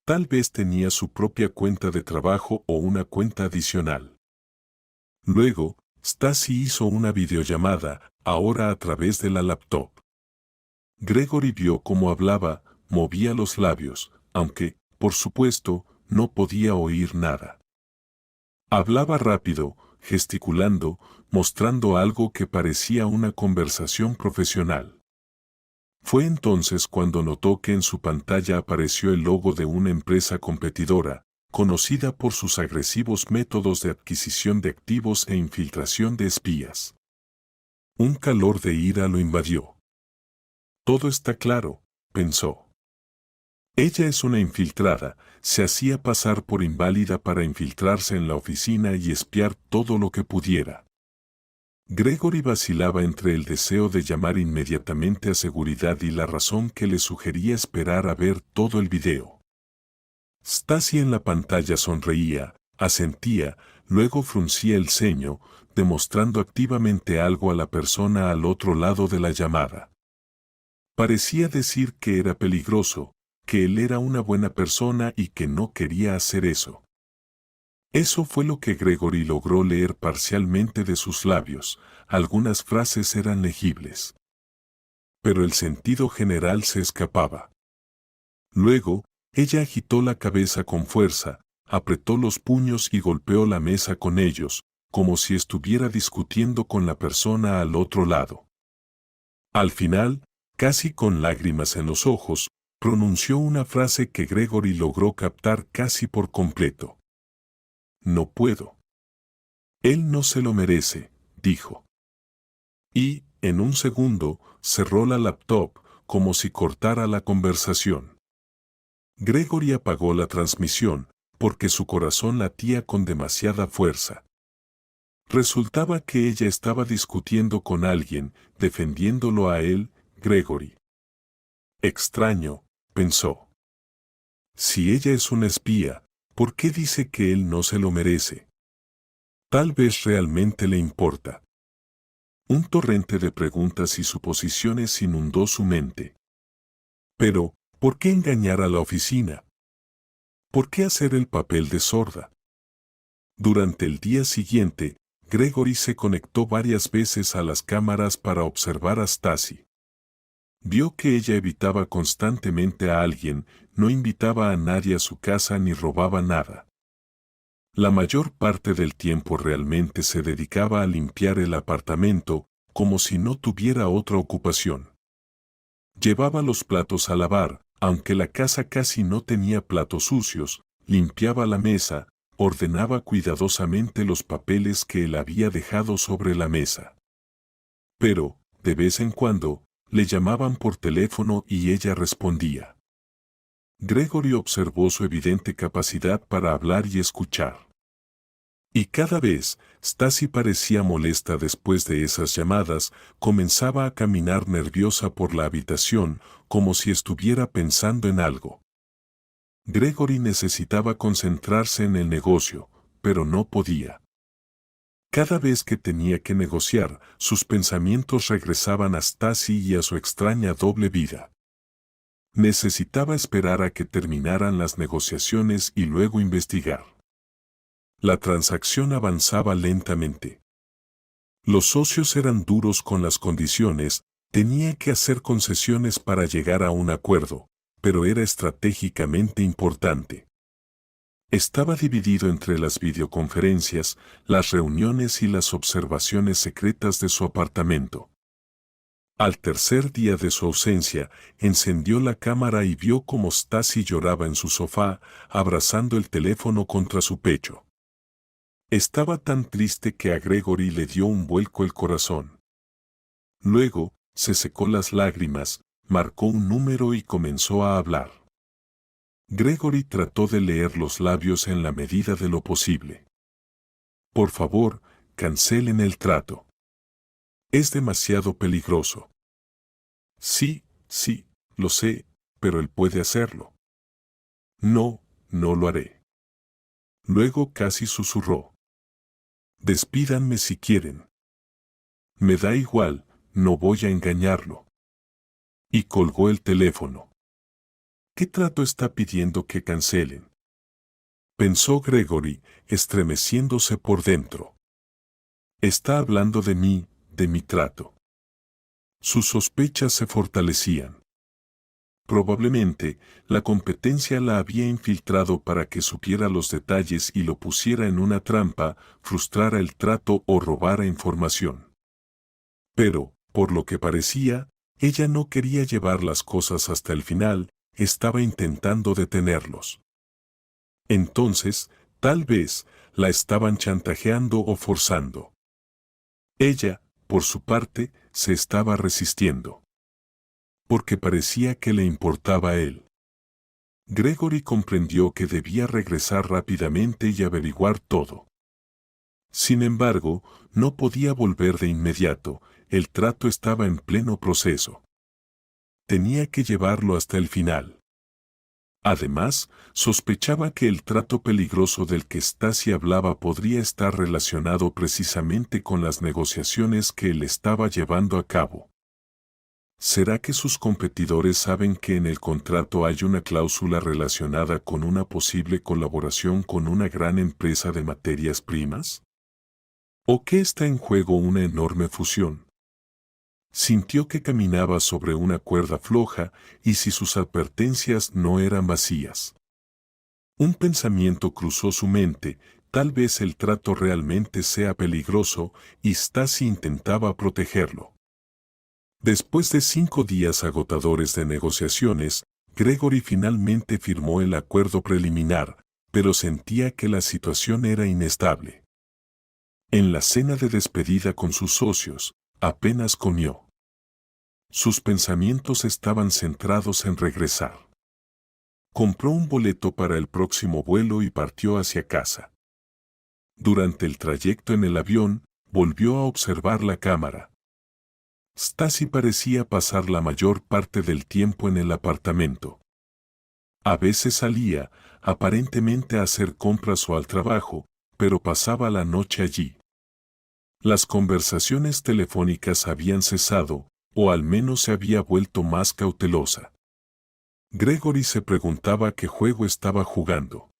Speaker 1: Tal vez tenía su propia cuenta de trabajo o una cuenta adicional. Luego, Stasi hizo una videollamada, ahora a través de la laptop. Gregory vio cómo hablaba, movía los labios, aunque, por supuesto, no podía oír nada. Hablaba rápido, gesticulando, mostrando algo que parecía una conversación profesional. Fue entonces cuando notó que en su pantalla apareció el logo de una empresa competidora, conocida por sus agresivos métodos de adquisición de activos e infiltración de espías. Un calor de ira lo invadió. Todo está claro, pensó. Ella es una infiltrada, se hacía pasar por inválida para infiltrarse en la oficina y espiar todo lo que pudiera. Gregory vacilaba entre el deseo de llamar inmediatamente a seguridad y la razón que le sugería esperar a ver todo el video. Stasi en la pantalla sonreía, asentía, luego fruncía el ceño, demostrando activamente algo a la persona al otro lado de la llamada. Parecía decir que era peligroso, que él era una buena persona y que no quería hacer eso. Eso fue lo que Gregory logró leer parcialmente de sus labios, algunas frases eran legibles. Pero el sentido general se escapaba. Luego, ella agitó la cabeza con fuerza, apretó los puños y golpeó la mesa con ellos, como si estuviera discutiendo con la persona al otro lado. Al final, casi con lágrimas en los ojos, pronunció una frase que Gregory logró captar casi por completo. No puedo. Él no se lo merece, dijo. Y, en un segundo, cerró la laptop, como si cortara la conversación. Gregory apagó la transmisión, porque su corazón latía con demasiada fuerza. Resultaba que ella estaba discutiendo con alguien, defendiéndolo a él, Gregory. Extraño, pensó. Si ella es una espía, ¿por qué dice que él no se lo merece? Tal vez realmente le importa. Un torrente de preguntas y suposiciones inundó su mente. Pero, ¿por qué engañar a la oficina? ¿Por qué hacer el papel de sorda? Durante el día siguiente, Gregory se conectó varias veces a las cámaras para observar a Stasi. Vio que ella evitaba constantemente a alguien, no invitaba a nadie a su casa ni robaba nada. La mayor parte del tiempo realmente se dedicaba a limpiar el apartamento, como si no tuviera otra ocupación. Llevaba los platos a lavar, aunque la casa casi no tenía platos sucios, limpiaba la mesa, ordenaba cuidadosamente los papeles que él había dejado sobre la mesa. Pero, de vez en cuando, le llamaban por teléfono y ella respondía. Gregory observó su evidente capacidad para hablar y escuchar. Y cada vez, Stasi parecía molesta después de esas llamadas, comenzaba a caminar nerviosa por la habitación, como si estuviera pensando en algo. Gregory necesitaba concentrarse en el negocio, pero no podía. Cada vez que tenía que negociar, sus pensamientos regresaban a Stasi y a su extraña doble vida. Necesitaba esperar a que terminaran las negociaciones y luego investigar. La transacción avanzaba lentamente. Los socios eran duros con las condiciones, tenía que hacer concesiones para llegar a un acuerdo, pero era estratégicamente importante. Estaba dividido entre las videoconferencias, las reuniones y las observaciones secretas de su apartamento. Al tercer día de su ausencia, encendió la cámara y vio cómo Stasi lloraba en su sofá, abrazando el teléfono contra su pecho. Estaba tan triste que a Gregory le dio un vuelco el corazón. Luego, se secó las lágrimas, marcó un número y comenzó a hablar. Gregory trató de leer los labios en la medida de lo posible. Por favor, cancelen el trato. Es demasiado peligroso. Sí, lo sé, pero él puede hacerlo. No, no lo haré. Luego casi susurró. Despídanme si quieren. Me da igual, no voy a engañarlo. Y colgó el teléfono. ¿Qué trato está pidiendo que cancelen? Pensó Gregory, estremeciéndose por dentro. Está hablando de mí, de mi trato. Sus sospechas se fortalecían. Probablemente, la competencia la había infiltrado para que supiera los detalles y lo pusiera en una trampa, frustrara el trato o robara información. Pero, por lo que parecía, ella no quería llevar las cosas hasta el final, estaba intentando detenerlos. Entonces, tal vez, la estaban chantajeando o forzando. Ella, por su parte, se estaba resistiendo. Porque parecía que le importaba a él. Gregory comprendió que debía regresar rápidamente y averiguar todo. Sin embargo, no podía volver de inmediato, el trato estaba en pleno proceso. Tenía que llevarlo hasta el final. Además, sospechaba que el trato peligroso del que Stasi hablaba podría estar relacionado precisamente con las negociaciones que él estaba llevando a cabo. ¿Será que sus competidores saben que en el contrato hay una cláusula relacionada con una posible colaboración con una gran empresa de materias primas? ¿O que está en juego una enorme fusión? Sintió que caminaba sobre una cuerda floja y si sus advertencias no eran vacías. Un pensamiento cruzó su mente, tal vez el trato realmente sea peligroso y Stasi intentaba protegerlo. Después de 5 días agotadores de negociaciones, Gregory finalmente firmó el acuerdo preliminar, pero sentía que la situación era inestable. En la cena de despedida con sus socios, apenas comió. Sus pensamientos estaban centrados en regresar. Compró un boleto para el próximo vuelo y partió hacia casa. Durante el trayecto en el avión, volvió a observar la cámara. Stasi parecía pasar la mayor parte del tiempo en el apartamento. A veces salía, aparentemente a hacer compras o al trabajo, pero pasaba la noche allí. Las conversaciones telefónicas habían cesado, o al menos se había vuelto más cautelosa. Gregory se preguntaba qué juego estaba jugando.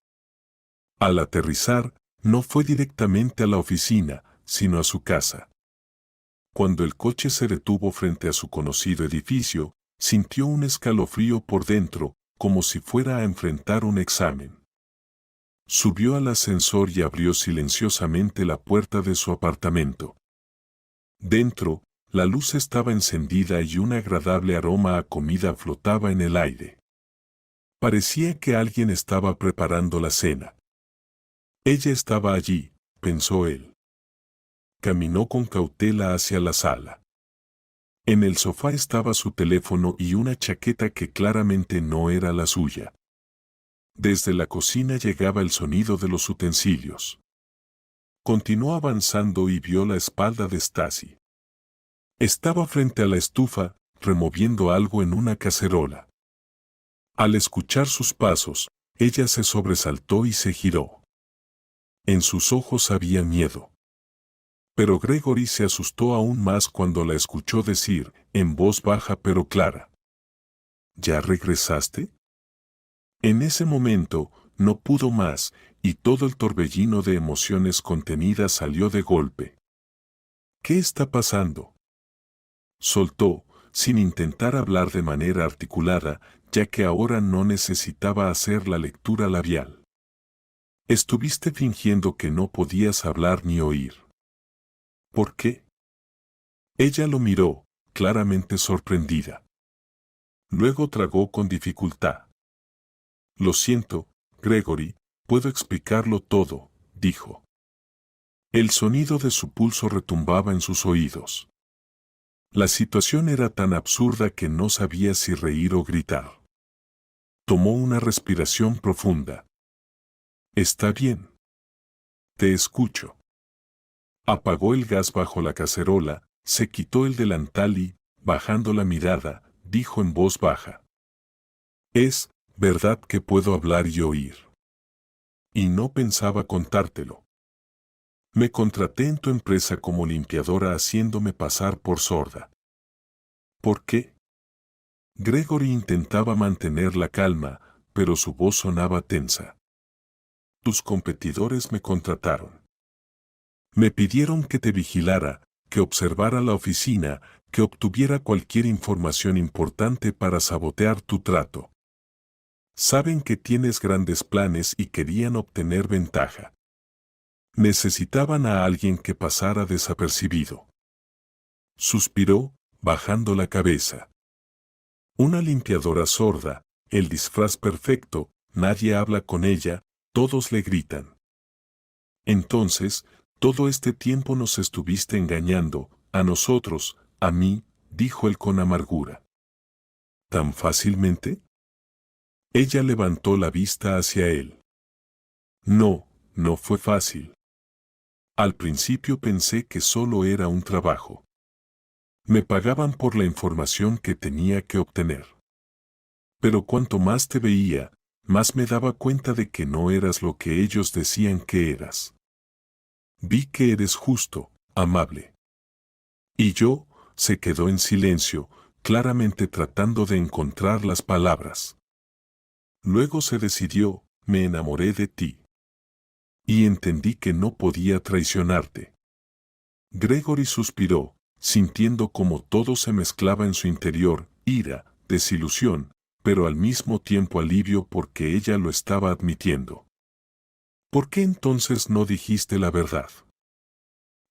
Speaker 1: Al aterrizar, no fue directamente a la oficina, sino a su casa. Cuando el coche se detuvo frente a su conocido edificio, sintió un escalofrío por dentro, como si fuera a enfrentar un examen. Subió al ascensor y abrió silenciosamente la puerta de su apartamento. Dentro, la luz estaba encendida y un agradable aroma a comida flotaba en el aire. Parecía que alguien estaba preparando la cena. Ella estaba allí, pensó él. Caminó con cautela hacia la sala. En el sofá estaba su teléfono y una chaqueta que claramente no era la suya. Desde la cocina llegaba el sonido de los utensilios. Continuó avanzando y vio la espalda de Stasi. Estaba frente a la estufa, removiendo algo en una cacerola. Al escuchar sus pasos, ella se sobresaltó y se giró. En sus ojos había miedo. Pero Gregory se asustó aún más cuando la escuchó decir, en voz baja pero clara: ¿Ya regresaste? En ese momento, no pudo más, y todo el torbellino de emociones contenidas salió de golpe. ¿Qué está pasando?, soltó, sin intentar hablar de manera articulada, ya que ahora no necesitaba hacer la lectura labial. Estuviste fingiendo que no podías hablar ni oír. ¿Por qué? Ella lo miró, claramente sorprendida. Luego tragó con dificultad. Lo siento, Gregory, puedo explicarlo todo, dijo. El sonido de su pulso retumbaba en sus oídos. La situación era tan absurda que no sabía si reír o gritar. Tomó una respiración profunda. Está bien. Te escucho. Apagó el gas bajo la cacerola, se quitó el delantal y, bajando la mirada, dijo en voz baja. Es verdad que puedo hablar y oír. Y no pensaba contártelo. Me contraté en tu empresa como limpiadora haciéndome pasar por sorda. ¿Por qué? Gregory intentaba mantener la calma, pero su voz sonaba tensa. Tus competidores me contrataron. Me pidieron que te vigilara, que observara la oficina, que obtuviera cualquier información importante para sabotear tu trato. Saben que tienes grandes planes y querían obtener ventaja. Necesitaban a alguien que pasara desapercibido. Suspiró, bajando la cabeza. Una limpiadora sorda, el disfraz perfecto, nadie habla con ella, todos le gritan. Entonces, todo este tiempo nos estuviste engañando, a nosotros, a mí, dijo él con amargura. ¿Tan fácilmente? Ella levantó la vista hacia él. No, no fue fácil. Al principio pensé que solo era un trabajo. Me pagaban por la información que tenía que obtener. Pero cuanto más te veía, más me daba cuenta de que no eras lo que ellos decían que eras. Vi que eres justo, amable. Y yo, se quedó en silencio, claramente tratando de encontrar las palabras. Luego se decidió, me enamoré de ti. Y entendí que no podía traicionarte. Gregory suspiró, sintiendo como todo se mezclaba en su interior, ira, desilusión, pero al mismo tiempo alivio porque ella lo estaba admitiendo. ¿Por qué entonces no dijiste la verdad?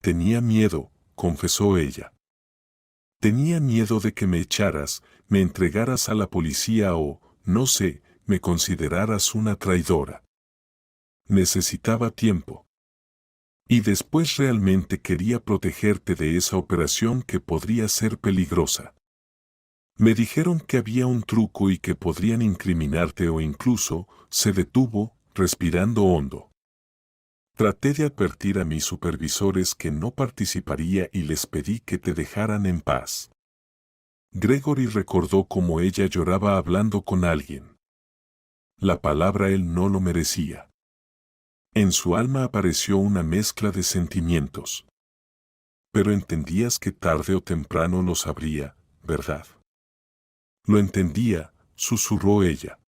Speaker 1: Tenía miedo, confesó ella. Tenía miedo de que me echaras, me entregaras a la policía o, no sé, me consideraras una traidora. Necesitaba tiempo. Y después realmente quería protegerte de esa operación que podría ser peligrosa. Me dijeron que había un truco y que podrían incriminarte o incluso, se detuvo, respirando hondo. Traté de advertir a mis supervisores que no participaría y les pedí que te dejaran en paz. Gregory recordó cómo ella lloraba hablando con alguien. La palabra él no lo merecía. En su alma apareció una mezcla de sentimientos. Pero entendías que tarde o temprano lo sabría, ¿verdad? Lo entendía, susurró ella.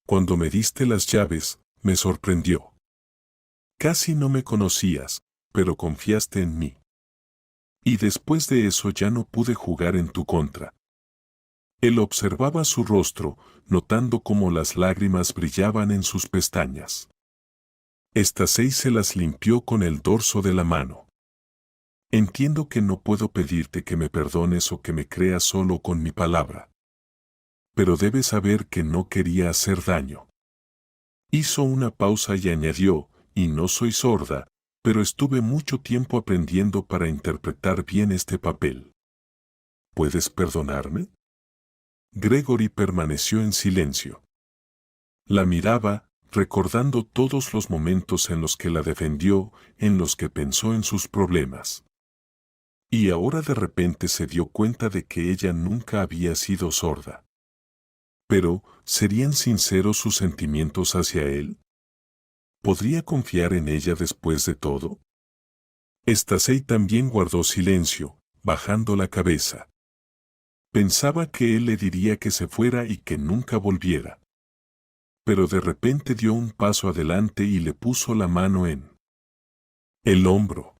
Speaker 1: Cuando me diste las llaves, me sorprendió. Casi no me conocías, pero confiaste en mí. Y después de eso ya no pude jugar en tu contra. Él observaba su rostro, notando cómo las lágrimas brillaban en sus pestañas. Estas 6 se las limpió con el dorso de la mano. Entiendo que no puedo pedirte que me perdones o que me creas solo con mi palabra. Pero debes saber que no quería hacer daño. Hizo una pausa y añadió, y no soy sorda, pero estuve mucho tiempo aprendiendo para interpretar bien este papel. ¿Puedes perdonarme? Gregory permaneció en silencio. La miraba, recordando todos los momentos en los que la defendió, en los que pensó en sus problemas. Y ahora de repente se dio cuenta de que ella nunca había sido sorda. Pero, ¿serían sinceros sus sentimientos hacia él? ¿Podría confiar en ella después de todo? Stacey también guardó silencio, bajando la cabeza. Pensaba que él le diría que se fuera y que nunca volviera. Pero de repente dio un paso adelante y le puso la mano en el hombro.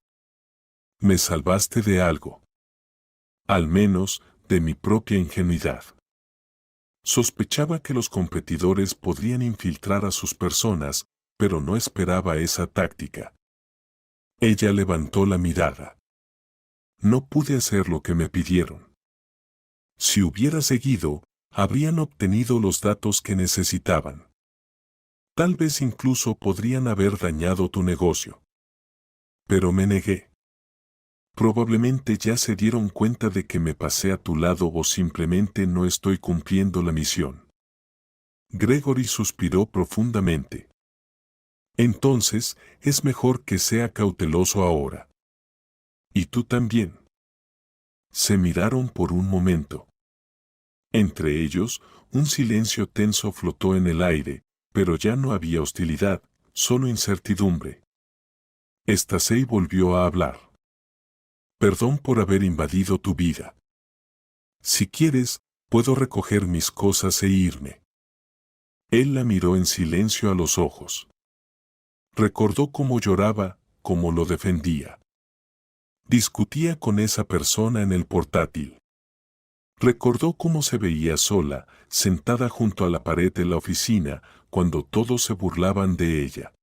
Speaker 1: Me salvaste de algo. Al menos, de mi propia ingenuidad. Sospechaba que los competidores podrían infiltrar a sus personas, pero no esperaba esa táctica. Ella levantó la mirada. No pude hacer lo que me pidieron. Si hubiera seguido, habrían obtenido los datos que necesitaban. Tal vez incluso podrían haber dañado tu negocio. Pero me negué. Probablemente ya se dieron cuenta de que me pasé a tu lado o simplemente no estoy cumpliendo la misión. Gregory suspiró profundamente. Entonces, es mejor que sea cauteloso ahora. ¿Y tú también? Se miraron por un momento. Entre ellos, un silencio tenso flotó en el aire, pero ya no había hostilidad, solo incertidumbre. Stacey volvió a hablar. Perdón por haber invadido tu vida. Si quieres, puedo recoger mis cosas e irme. Él la miró en silencio a los ojos. Recordó cómo lloraba, cómo lo defendía. Discutía con esa persona en el portátil. Recordó cómo se veía sola, sentada junto a la pared de la oficina, cuando todos se burlaban de ella.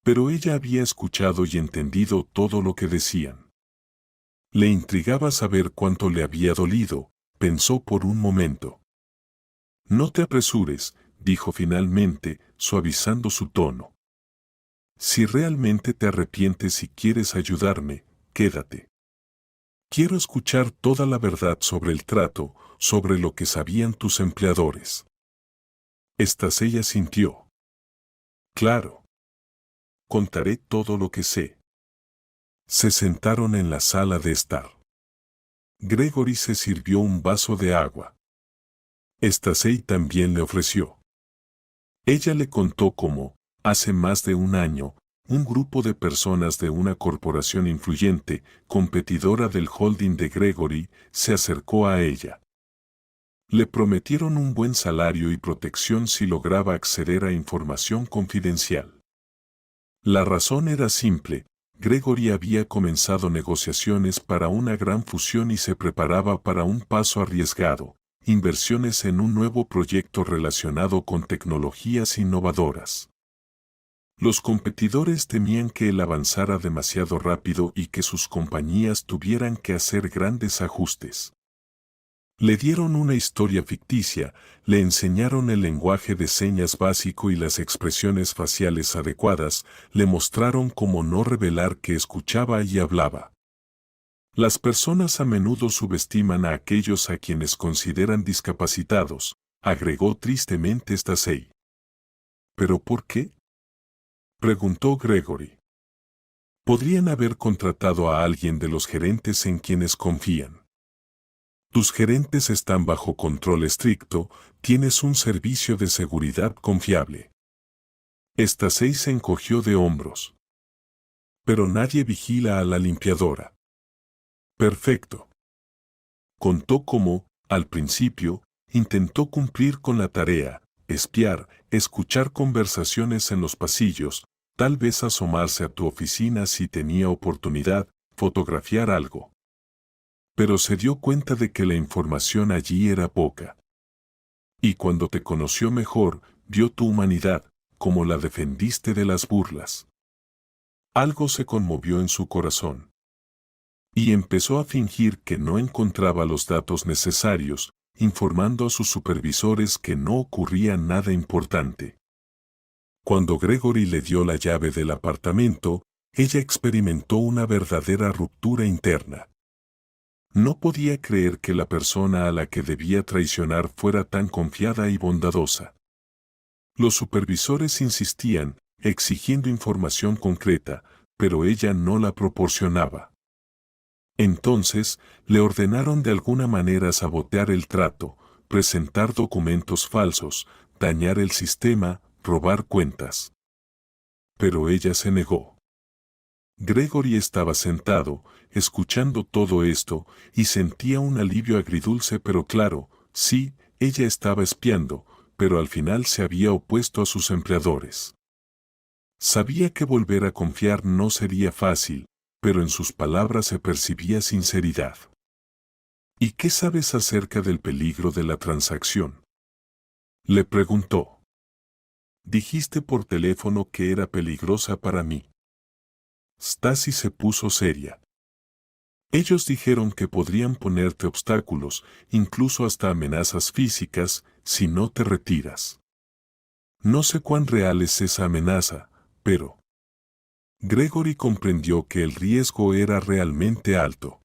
Speaker 1: Pero ella había escuchado y entendido todo lo que decían. Le intrigaba saber cuánto le había dolido, pensó por un momento. No te apresures, dijo finalmente, suavizando su tono. Si realmente te arrepientes y quieres ayudarme, quédate. Quiero escuchar toda la verdad sobre el trato, sobre lo que sabían tus empleadores. Stacey asintió. Claro. Contaré todo lo que sé. Se sentaron en la sala de estar. Gregory se sirvió un vaso de agua. Stacey también le ofreció. Ella le contó cómo, hace más de un año, un grupo de personas de una corporación influyente, competidora del holding de Gregory, se acercó a ella. Le prometieron un buen salario y protección si lograba acceder a información confidencial. La razón era simple: Gregory había comenzado negociaciones para una gran fusión y se preparaba para un paso arriesgado, inversiones en un nuevo proyecto relacionado con tecnologías innovadoras. Los competidores temían que él avanzara demasiado rápido y que sus compañías tuvieran que hacer grandes ajustes. Le dieron una historia ficticia, le enseñaron el lenguaje de señas básico y las expresiones faciales adecuadas, le mostraron cómo no revelar que escuchaba y hablaba. Las personas a menudo subestiman a aquellos a quienes consideran discapacitados, agregó tristemente Stacey. ¿Pero por qué?, preguntó Gregory. Podrían haber contratado a alguien de los gerentes en quienes confían. Tus gerentes están bajo control estricto, tienes un servicio de seguridad confiable. Stacey se encogió de hombros. Pero nadie vigila a la limpiadora. Perfecto. Contó cómo, al principio, intentó cumplir con la tarea, espiar, escuchar conversaciones en los pasillos, tal vez asomarse a tu oficina si tenía oportunidad, fotografiar algo. Pero se dio cuenta de que la información allí era poca. Y cuando te conoció mejor, vio tu humanidad, como la defendiste de las burlas. Algo se conmovió en su corazón. Y empezó a fingir que no encontraba los datos necesarios, informando a sus supervisores que no ocurría nada importante. Cuando Gregory le dio la llave del apartamento, ella experimentó una verdadera ruptura interna. No podía creer que la persona a la que debía traicionar fuera tan confiada y bondadosa. Los supervisores insistían, exigiendo información concreta, pero ella no la proporcionaba. Entonces, le ordenaron de alguna manera sabotear el trato, presentar documentos falsos, dañar el sistema, robar cuentas. Pero ella se negó. Gregory estaba sentado, escuchando todo esto, y sentía un alivio agridulce, pero claro, sí, ella estaba espiando, pero al final se había opuesto a sus empleadores. Sabía que volver a confiar no sería fácil, pero en sus palabras se percibía sinceridad. ¿Y qué sabes acerca del peligro de la transacción?, le preguntó. Dijiste por teléfono que era peligrosa para mí. Stacey se puso seria. Ellos dijeron que podrían ponerte obstáculos, incluso hasta amenazas físicas, si no te retiras. No sé cuán real es esa amenaza, pero... Gregory comprendió que el riesgo era realmente alto.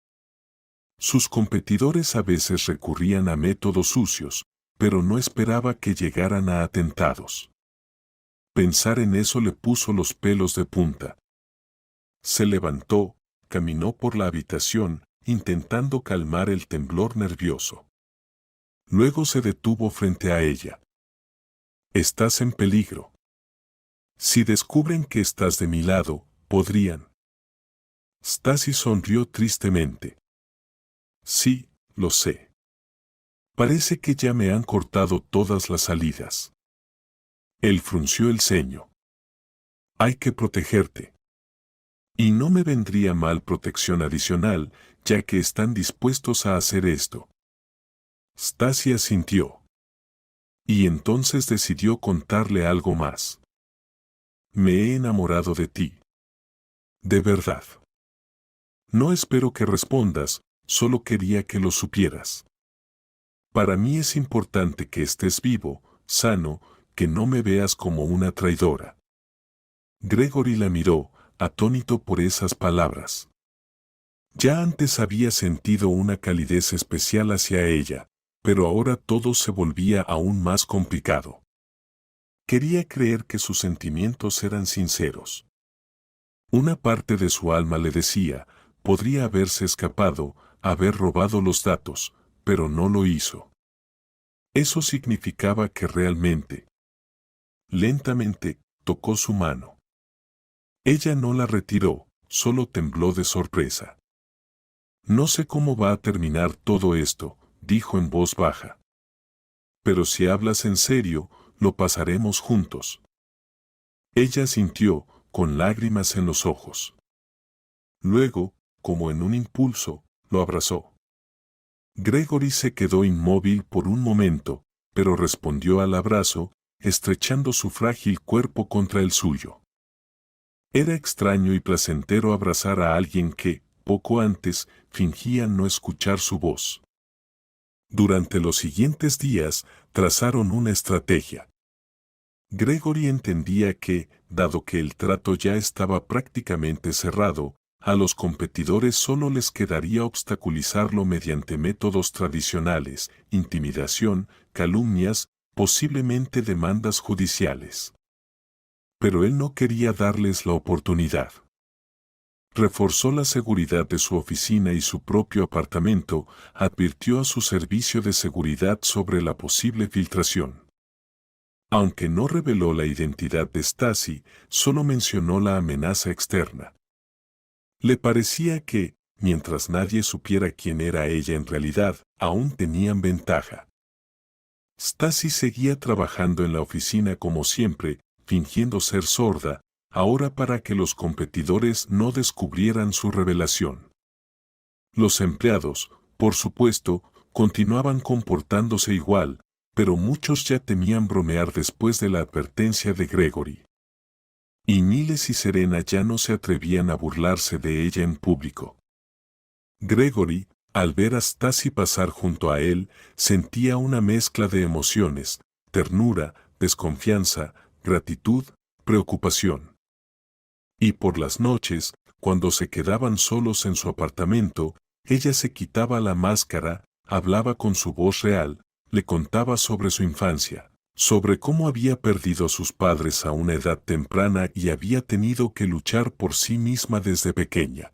Speaker 1: Sus competidores a veces recurrían a métodos sucios, pero no esperaba que llegaran a atentados. Pensar en eso le puso los pelos de punta. Se levantó, caminó por la habitación, intentando calmar el temblor nervioso. Luego se detuvo frente a ella. Estás en peligro. Si descubren que estás de mi lado, podrían. Stasi sonrió tristemente. Sí, lo sé. Parece que ya me han cortado todas las salidas. Él frunció el ceño. Hay que protegerte. Y no me vendría mal protección adicional, ya que están dispuestos a hacer esto. Stasi asintió. Y entonces decidió contarle algo más. Me he enamorado de ti. De verdad. No espero que respondas, solo quería que lo supieras. Para mí es importante que estés vivo, sano, que no me veas como una traidora. Gregory la miró, atónito por esas palabras. Ya antes había sentido una calidez especial hacia ella, pero ahora todo se volvía aún más complicado. Quería creer que sus sentimientos eran sinceros. Una parte de su alma le decía, podría haberse escapado, haber robado los datos, pero no lo hizo. Eso significaba que realmente. Lentamente, tocó su mano. Ella no la retiró, solo tembló de sorpresa. No sé cómo va a terminar todo esto, dijo en voz baja. Pero si hablas en serio, lo pasaremos juntos. Ella sintió, con lágrimas en los ojos. Luego, como en un impulso, lo abrazó. Gregory se quedó inmóvil por un momento, pero respondió al abrazo, estrechando su frágil cuerpo contra el suyo. Era extraño y placentero abrazar a alguien que, poco antes, fingía no escuchar su voz. Durante los siguientes días, trazaron una estrategia. Gregory entendía que, dado que el trato ya estaba prácticamente cerrado, a los competidores solo les quedaría obstaculizarlo mediante métodos tradicionales, intimidación, calumnias, posiblemente demandas judiciales. Pero él no quería darles la oportunidad. Reforzó la seguridad de su oficina y su propio apartamento, advirtió a su servicio de seguridad sobre la posible filtración. Aunque no reveló la identidad de Stasi, solo mencionó la amenaza externa. Le parecía que, mientras nadie supiera quién era ella en realidad, aún tenían ventaja. Stasi seguía trabajando en la oficina como siempre, fingiendo ser sorda, ahora para que los competidores no descubrieran su revelación. Los empleados, por supuesto, continuaban comportándose igual, pero muchos ya temían bromear después de la advertencia de Gregory. Y Niles y Serena ya no se atrevían a burlarse de ella en público. Gregory, al ver a Stasi pasar junto a él, sentía una mezcla de emociones, ternura, desconfianza, gratitud, preocupación. Y por las noches, cuando se quedaban solos en su apartamento, ella se quitaba la máscara, hablaba con su voz real, le contaba sobre su infancia, sobre cómo había perdido a sus padres a una edad temprana y había tenido que luchar por sí misma desde pequeña.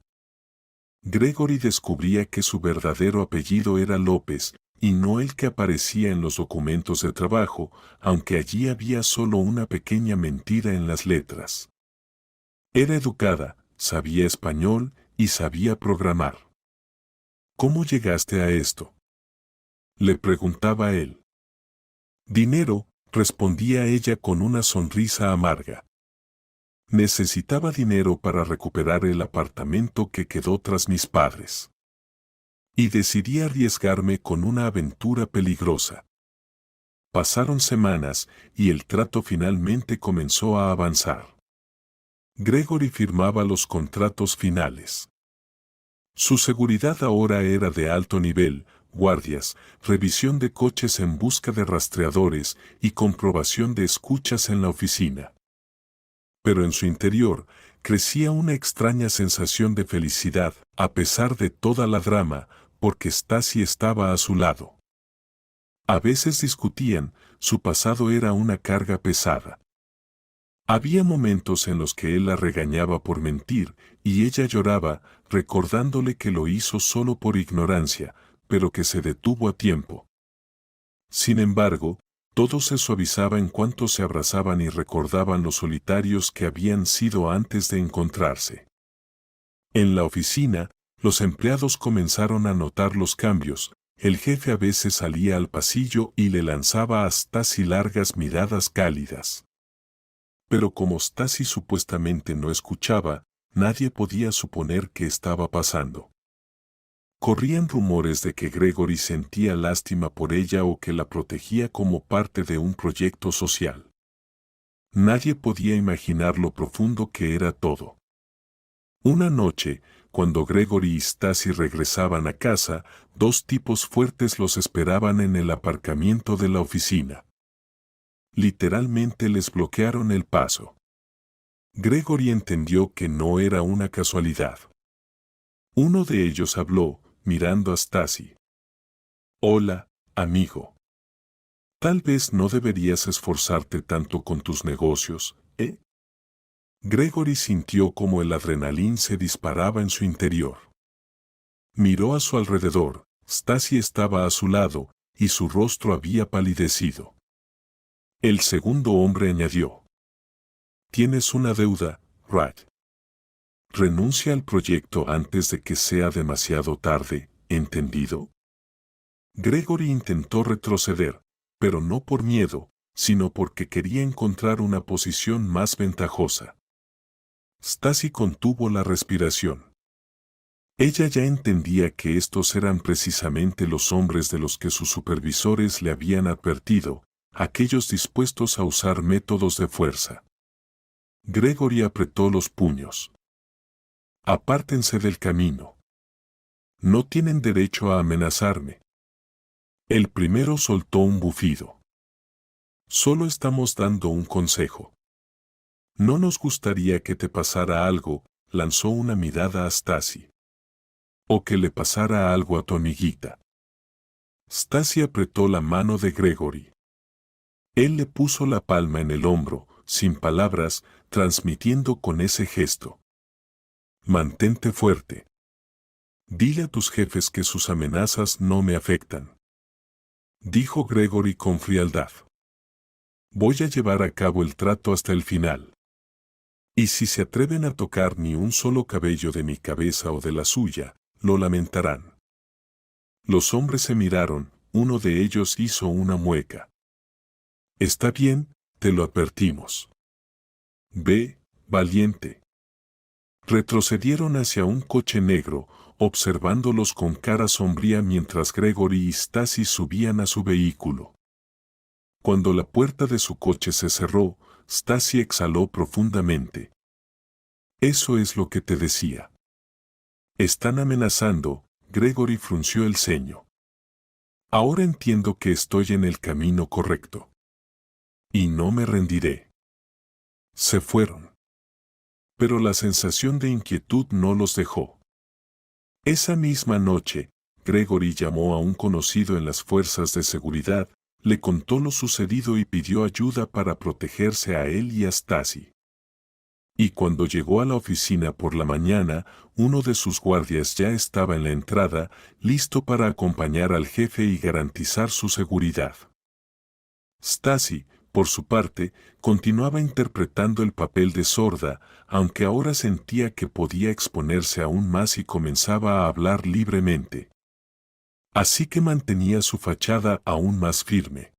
Speaker 1: Gregory descubría que su verdadero apellido era López, y no el que aparecía en los documentos de trabajo, aunque allí había solo una pequeña mentira en las letras. Era educada, sabía español y sabía programar. ¿Cómo llegaste a esto?, le preguntaba él. Dinero, respondía ella con una sonrisa amarga. Necesitaba dinero para recuperar el apartamento que quedó tras mis padres. Y decidí arriesgarme con una aventura peligrosa. Pasaron semanas y el trato finalmente comenzó a avanzar. Gregory firmaba los contratos finales. Su seguridad ahora era de alto nivel, guardias, revisión de coches en busca de rastreadores y comprobación de escuchas en la oficina. Pero en su interior crecía una extraña sensación de felicidad, a pesar de toda la drama, porque Stasi estaba a su lado. A veces discutían, su pasado era una carga pesada. Había momentos en los que él la regañaba por mentir, y ella lloraba, recordándole que lo hizo solo por ignorancia, pero que se detuvo a tiempo. Sin embargo, todo se suavizaba en cuanto se abrazaban y recordaban lo solitarios que habían sido antes de encontrarse. En la oficina, los empleados comenzaron a notar los cambios. El jefe a veces salía al pasillo y le lanzaba a Stasi largas miradas cálidas. Pero como Stasi supuestamente no escuchaba, nadie podía suponer qué estaba pasando. Corrían rumores de que Gregory sentía lástima por ella o que la protegía como parte de un proyecto social. Nadie podía imaginar lo profundo que era todo. Una noche, cuando Gregory y Stasi regresaban a casa, dos tipos fuertes los esperaban en el aparcamiento de la oficina. Literalmente les bloquearon el paso. Gregory entendió que no era una casualidad. Uno de ellos habló, mirando a Stasi. «Hola, amigo. Tal vez no deberías esforzarte tanto con tus negocios, ¿eh?» Gregory sintió como el adrenalín se disparaba en su interior. Miró a su alrededor, Stasi estaba a su lado, y su rostro había palidecido. El segundo hombre añadió. «Tienes una deuda, Rad. Renuncia al proyecto antes de que sea demasiado tarde, ¿entendido?» Gregory intentó retroceder, pero no por miedo, sino porque quería encontrar una posición más ventajosa. Stasi contuvo la respiración. Ella ya entendía que estos eran precisamente los hombres de los que sus supervisores le habían advertido, aquellos dispuestos a usar métodos de fuerza. Gregory apretó los puños. «Apártense del camino. No tienen derecho a amenazarme». El primero soltó un bufido. «Solo estamos dando un consejo. No nos gustaría que te pasara algo», lanzó una mirada a Stasi. «O que le pasara algo a tu amiguita». Stasi apretó la mano de Gregory. Él le puso la palma en el hombro, sin palabras, transmitiendo con ese gesto. «Mantente fuerte. Dile a tus jefes que sus amenazas no me afectan», dijo Gregory con frialdad. «Voy a llevar a cabo el trato hasta el final. Y si se atreven a tocar ni un solo cabello de mi cabeza o de la suya, lo lamentarán». Los hombres se miraron, uno de ellos hizo una mueca. «Está bien, te lo advertimos. Ve, valiente». Retrocedieron hacia un coche negro, observándolos con cara sombría mientras Gregory y Stasi subían a su vehículo. Cuando la puerta de su coche se cerró, Stasi exhaló profundamente. «Eso es lo que te decía. Están amenazando», Gregory frunció el ceño. «Ahora entiendo que estoy en el camino correcto. Y no me rendiré». Se fueron. Pero la sensación de inquietud no los dejó. Esa misma noche, Gregory llamó a un conocido en las fuerzas de seguridad, le contó lo sucedido y pidió ayuda para protegerse a él y a Stasi. Y cuando llegó a la oficina por la mañana, uno de sus guardias ya estaba en la entrada, listo para acompañar al jefe y garantizar su seguridad. Stasi, por su parte, continuaba interpretando el papel de sorda, aunque ahora sentía que podía exponerse aún más y comenzaba a hablar libremente. Así que mantenía su fachada aún más firme.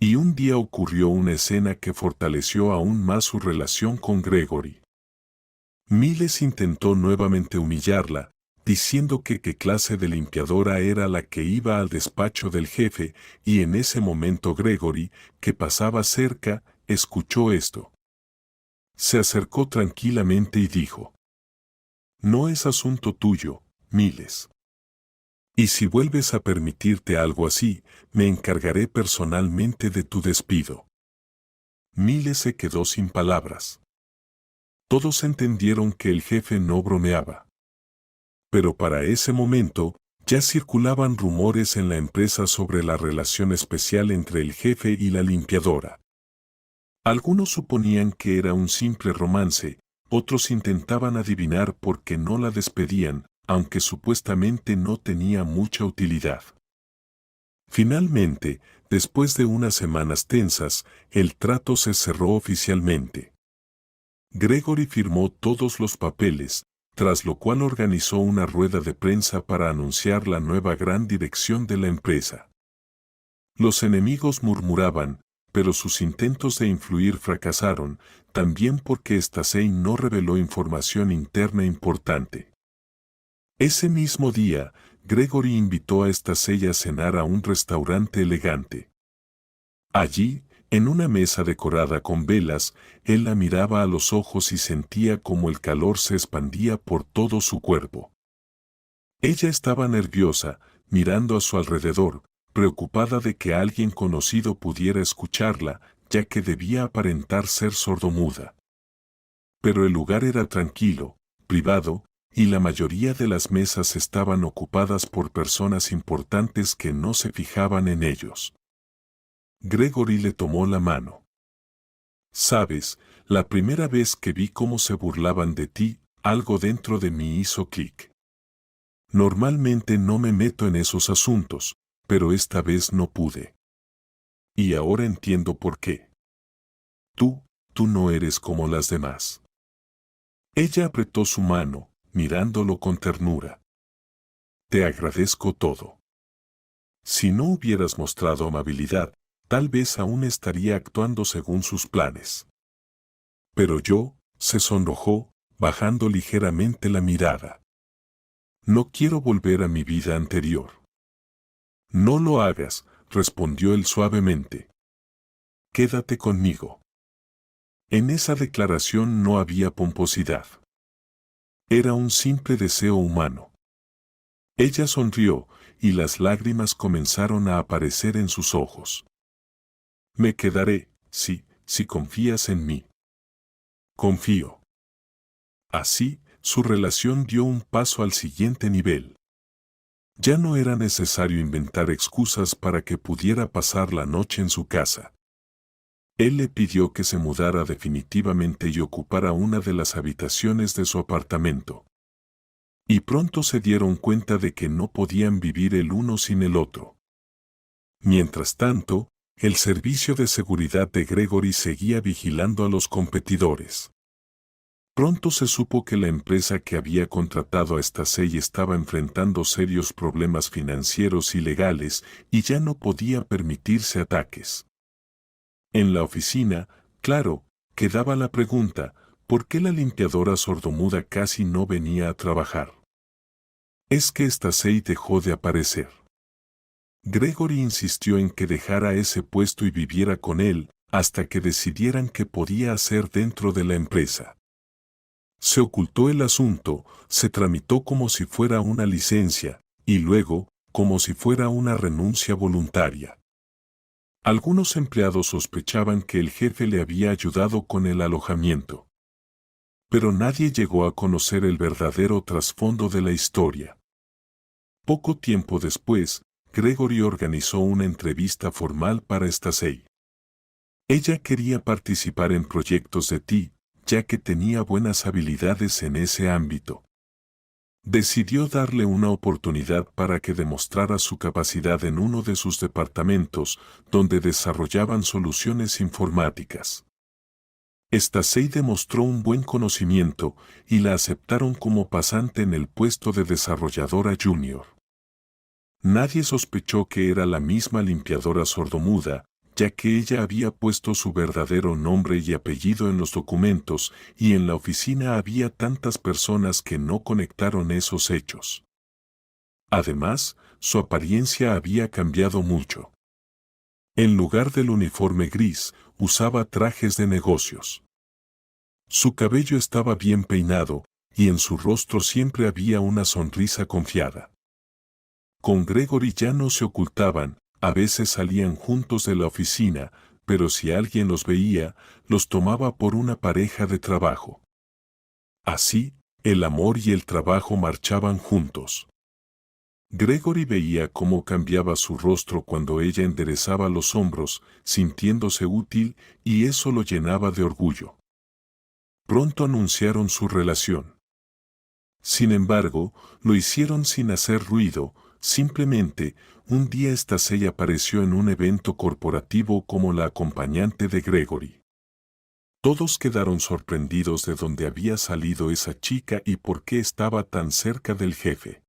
Speaker 1: Y un día ocurrió una escena que fortaleció aún más su relación con Gregory. Miles intentó nuevamente humillarla, diciendo que qué clase de limpiadora era la que iba al despacho del jefe, y en ese momento Gregory, que pasaba cerca, escuchó esto. Se acercó tranquilamente y dijo: «No es asunto tuyo, Miles. Y si vuelves a permitirte algo así, me encargaré personalmente de tu despido». Miles se quedó sin palabras. Todos entendieron que el jefe no bromeaba. Pero para ese momento, Ya circulaban rumores en la empresa sobre la relación especial entre el jefe y la limpiadora. Algunos suponían que era un simple romance, otros intentaban adivinar por qué no la despedían, aunque supuestamente no tenía mucha utilidad. Finalmente, después de unas semanas tensas, el trato se cerró oficialmente. Gregory firmó todos los papeles, tras lo cual organizó una rueda de prensa para anunciar la nueva gran dirección de la empresa. Los enemigos murmuraban, pero sus intentos de influir fracasaron, también porque Stacey no reveló información interna importante. Ese mismo día, Gregory invitó a Stacey a cenar a un restaurante elegante. Allí, en una mesa decorada con velas, él la miraba a los ojos y sentía como el calor se expandía por todo su cuerpo. Ella estaba nerviosa, mirando a su alrededor, preocupada de que alguien conocido pudiera escucharla, ya que debía aparentar ser sordomuda. Pero el lugar era tranquilo, privado, y la mayoría de las mesas estaban ocupadas por personas importantes que no se fijaban en ellos. Gregory le tomó la mano. Sabes, la primera vez que vi cómo se burlaban de ti, algo dentro de mí hizo clic. Normalmente no me meto en esos asuntos, pero esta vez no pude. Y ahora entiendo por qué. Tú no eres como las demás. Ella apretó su mano, mirándolo con ternura. Te agradezco todo. Si no hubieras mostrado amabilidad, tal vez aún estaría actuando según sus planes. Pero se sonrojó, bajando ligeramente la mirada. No quiero volver a mi vida anterior. No lo hagas, respondió él suavemente. Quédate conmigo. En esa declaración no había pomposidad. Era un simple deseo humano. Ella sonrió, y las lágrimas comenzaron a aparecer en sus ojos. Me quedaré, si confías en mí. Confío. Así, su relación dio un paso al siguiente nivel. Ya no era necesario inventar excusas para que pudiera pasar la noche en su casa. Él le pidió que se mudara definitivamente y ocupara una de las habitaciones de su apartamento. Y pronto se dieron cuenta de que no podían vivir el uno sin el otro. Mientras tanto, el servicio de seguridad de Gregory seguía vigilando a los competidores. Pronto se supo que la empresa que había contratado a Stacey estaba enfrentando serios problemas financieros y legales y ya no podía permitirse ataques. En la oficina, claro, quedaba la pregunta, ¿por qué la limpiadora sordomuda casi no venía a trabajar? Es que Stacey dejó de aparecer. Gregory insistió en que dejara ese puesto y viviera con él, hasta que decidieran qué podía hacer dentro de la empresa. Se ocultó el asunto, se tramitó como si fuera una licencia, y luego, como si fuera una renuncia voluntaria. Algunos empleados sospechaban que el jefe le había ayudado con el alojamiento. Pero nadie llegó a conocer el verdadero trasfondo de la historia. Poco tiempo después, Gregory organizó una entrevista formal para Stacey. Ella quería participar en proyectos de TI, ya que tenía buenas habilidades en ese ámbito. Decidió darle una oportunidad para que demostrara su capacidad en uno de sus departamentos, donde desarrollaban soluciones informáticas. Stacey demostró un buen conocimiento y la aceptaron como pasante en el puesto de desarrolladora junior. Nadie sospechó que era la misma limpiadora sordomuda, ya que ella había puesto su verdadero nombre y apellido en los documentos, y en la oficina había tantas personas que no conectaron esos hechos. Además, su apariencia había cambiado mucho. En lugar del uniforme gris, usaba trajes de negocios. Su cabello estaba bien peinado, y en su rostro siempre había una sonrisa confiada. Con Gregory ya no se ocultaban, a veces salían juntos de la oficina, pero si alguien los veía, los tomaba por una pareja de trabajo. Así, el amor y el trabajo marchaban juntos. Gregory veía cómo cambiaba su rostro cuando ella enderezaba los hombros, sintiéndose útil, y eso lo llenaba de orgullo. Pronto anunciaron su relación. Sin embargo, lo hicieron sin hacer ruido, simplemente, un día Stacey apareció en un evento corporativo como la acompañante de Gregory. Todos quedaron sorprendidos de dónde había salido esa chica y por qué estaba tan cerca del jefe.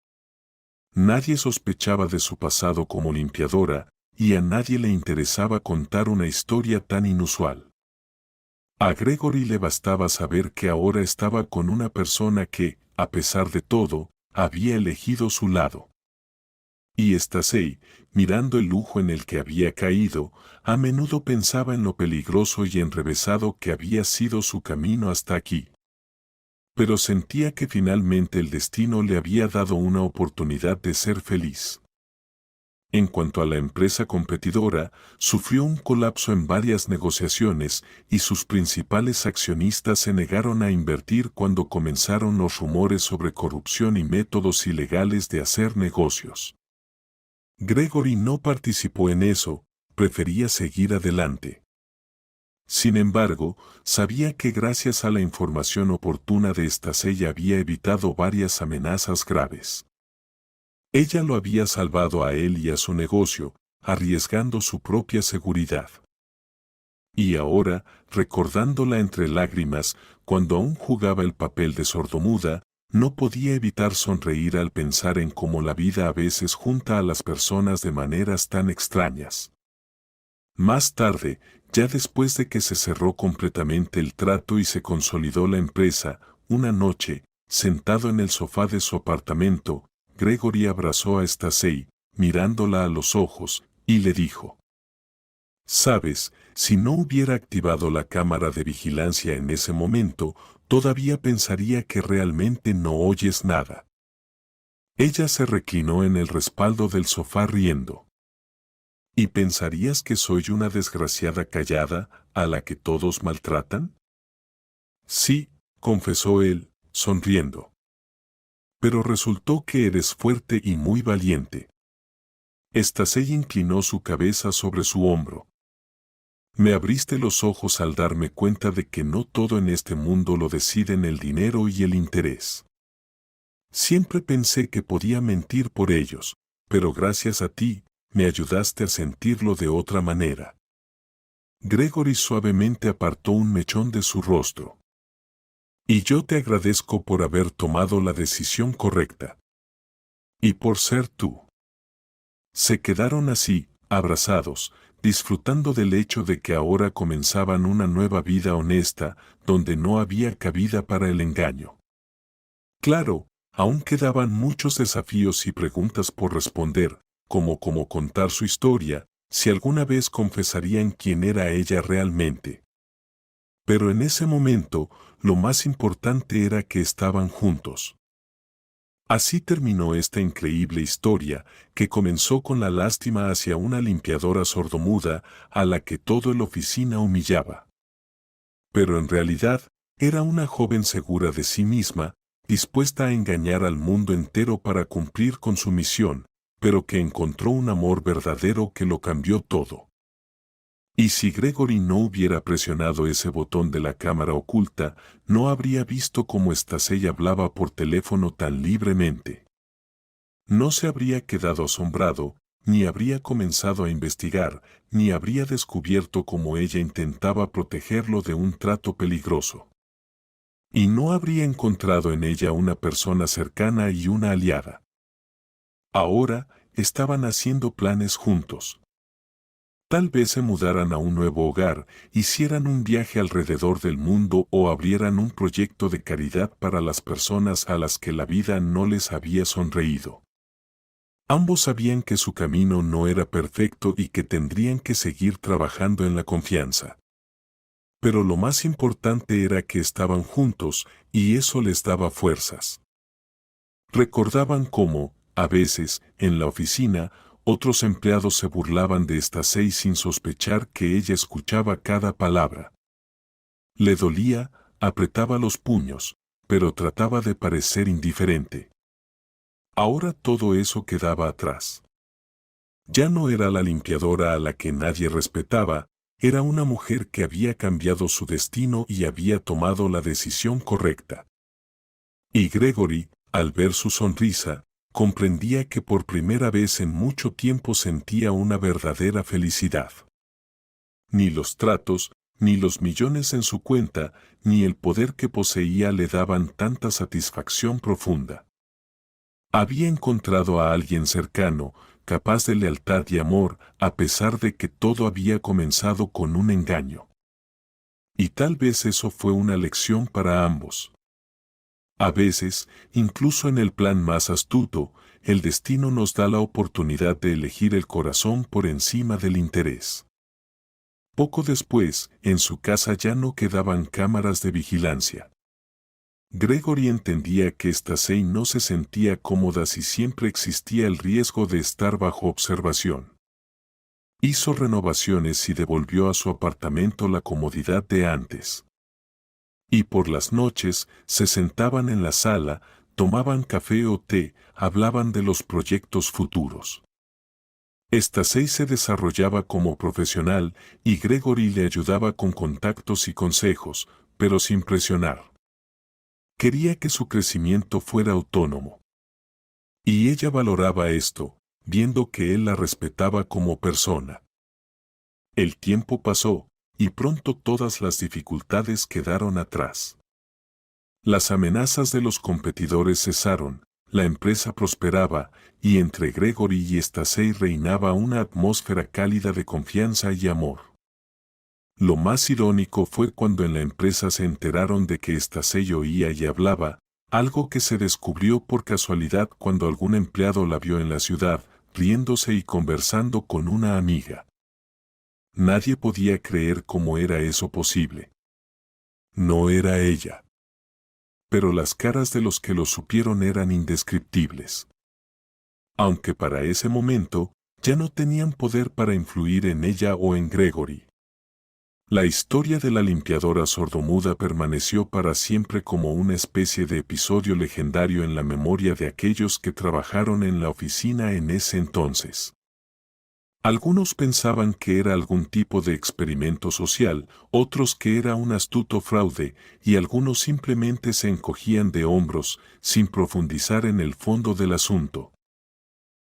Speaker 1: Nadie sospechaba de su pasado como limpiadora, y a nadie le interesaba contar una historia tan inusual. A Gregory le bastaba saber que ahora estaba con una persona que, a pesar de todo, había elegido su lado. Y Stacey, mirando el lujo en el que había caído, a menudo pensaba en lo peligroso y enrevesado que había sido su camino hasta aquí. Pero sentía que finalmente el destino le había dado una oportunidad de ser feliz. En cuanto a la empresa competidora, sufrió un colapso en varias negociaciones y sus principales accionistas se negaron a invertir cuando comenzaron los rumores sobre corrupción y métodos ilegales de hacer negocios. Gregory no participó en eso, prefería seguir adelante. Sin embargo, sabía que gracias a la información oportuna de Stacey había evitado varias amenazas graves. Ella lo había salvado a él y a su negocio, arriesgando su propia seguridad. Y ahora, recordándola entre lágrimas, cuando aún jugaba el papel de sordomuda, no podía evitar sonreír al pensar en cómo la vida a veces junta a las personas de maneras tan extrañas. Más tarde, ya después de que se cerró completamente el trato y se consolidó la empresa, una noche, sentado en el sofá de su apartamento, Gregory abrazó a Stacey, mirándola a los ojos, y le dijo: «Sabes, si no hubiera activado la cámara de vigilancia en ese momento, todavía pensaría que realmente no oyes nada». Ella se reclinó en el respaldo del sofá riendo. ¿Y pensarías que soy una desgraciada callada, a la que todos maltratan? Sí, confesó él, sonriendo. Pero resultó que eres fuerte y muy valiente. Stacey inclinó su cabeza sobre su hombro. Me abriste los ojos al darme cuenta de que no todo en este mundo lo deciden el dinero y el interés. Siempre pensé que podía mentir por ellos, pero gracias a ti, me ayudaste a sentirlo de otra manera. Gregory suavemente apartó un mechón de su rostro. Y yo te agradezco por haber tomado la decisión correcta. Y por ser tú. Se quedaron así, abrazados, disfrutando del hecho de que ahora comenzaban una nueva vida honesta, donde no había cabida para el engaño. Claro, aún quedaban muchos desafíos y preguntas por responder, como cómo contar su historia, si alguna vez confesarían quién era ella realmente. Pero en ese momento, lo más importante era que estaban juntos. Así terminó esta increíble historia, que comenzó con la lástima hacia una limpiadora sordomuda a la que todo el oficina humillaba. Pero en realidad, era una joven segura de sí misma, dispuesta a engañar al mundo entero para cumplir con su misión, pero que encontró un amor verdadero que lo cambió todo. Y si Gregory no hubiera presionado ese botón de la cámara oculta, no habría visto cómo Stacey hablaba por teléfono tan libremente. No se habría quedado asombrado, ni habría comenzado a investigar, ni habría descubierto cómo ella intentaba protegerlo de un trato peligroso. Y no habría encontrado en ella una persona cercana y una aliada. Ahora, estaban haciendo planes juntos. Tal vez se mudaran a un nuevo hogar, hicieran un viaje alrededor del mundo o abrieran un proyecto de caridad para las personas a las que la vida no les había sonreído. Ambos sabían que su camino no era perfecto y que tendrían que seguir trabajando en la confianza. Pero lo más importante era que estaban juntos, y eso les daba fuerzas. Recordaban cómo, a veces, en la oficina, otros empleados se burlaban de Stacey sin sospechar que ella escuchaba cada palabra. Le dolía, apretaba los puños, pero trataba de parecer indiferente. Ahora todo eso quedaba atrás. Ya no era la limpiadora a la que nadie respetaba, era una mujer que había cambiado su destino y había tomado la decisión correcta. Y Gregory, al ver su sonrisa, comprendía que por primera vez en mucho tiempo sentía una verdadera felicidad. Ni los tratos, ni los millones en su cuenta, ni el poder que poseía le daban tanta satisfacción profunda. Había encontrado a alguien cercano, capaz de lealtad y amor, a pesar de que todo había comenzado con un engaño. Y tal vez eso fue una lección para ambos. A veces, incluso en el plan más astuto, el destino nos da la oportunidad de elegir el corazón por encima del interés. Poco después, en su casa ya no quedaban cámaras de vigilancia. Gregory entendía que Stacey no se sentía cómoda si siempre existía el riesgo de estar bajo observación. Hizo renovaciones y devolvió a su apartamento la comodidad de antes. Y por las noches se sentaban en la sala, tomaban café o té, hablaban de los proyectos futuros. Stacey se desarrollaba como profesional y Gregory le ayudaba con contactos y consejos, pero sin presionar. Quería que su crecimiento fuera autónomo. Y ella valoraba esto, viendo que él la respetaba como persona. El tiempo pasó, y pronto todas las dificultades quedaron atrás. Las amenazas de los competidores cesaron, la empresa prosperaba, y entre Gregory y Stacey reinaba una atmósfera cálida de confianza y amor. Lo más irónico fue cuando en la empresa se enteraron de que Stacey oía y hablaba, algo que se descubrió por casualidad cuando algún empleado la vio en la ciudad, riéndose y conversando con una amiga. Nadie podía creer cómo era eso posible. No era ella. Pero las caras de los que lo supieron eran indescriptibles. Aunque para ese momento, ya no tenían poder para influir en ella o en Gregory. La historia de la limpiadora sordomuda permaneció para siempre como una especie de episodio legendario en la memoria de aquellos que trabajaron en la oficina en ese entonces. Algunos pensaban que era algún tipo de experimento social, otros que era un astuto fraude, y algunos simplemente se encogían de hombros, sin profundizar en el fondo del asunto.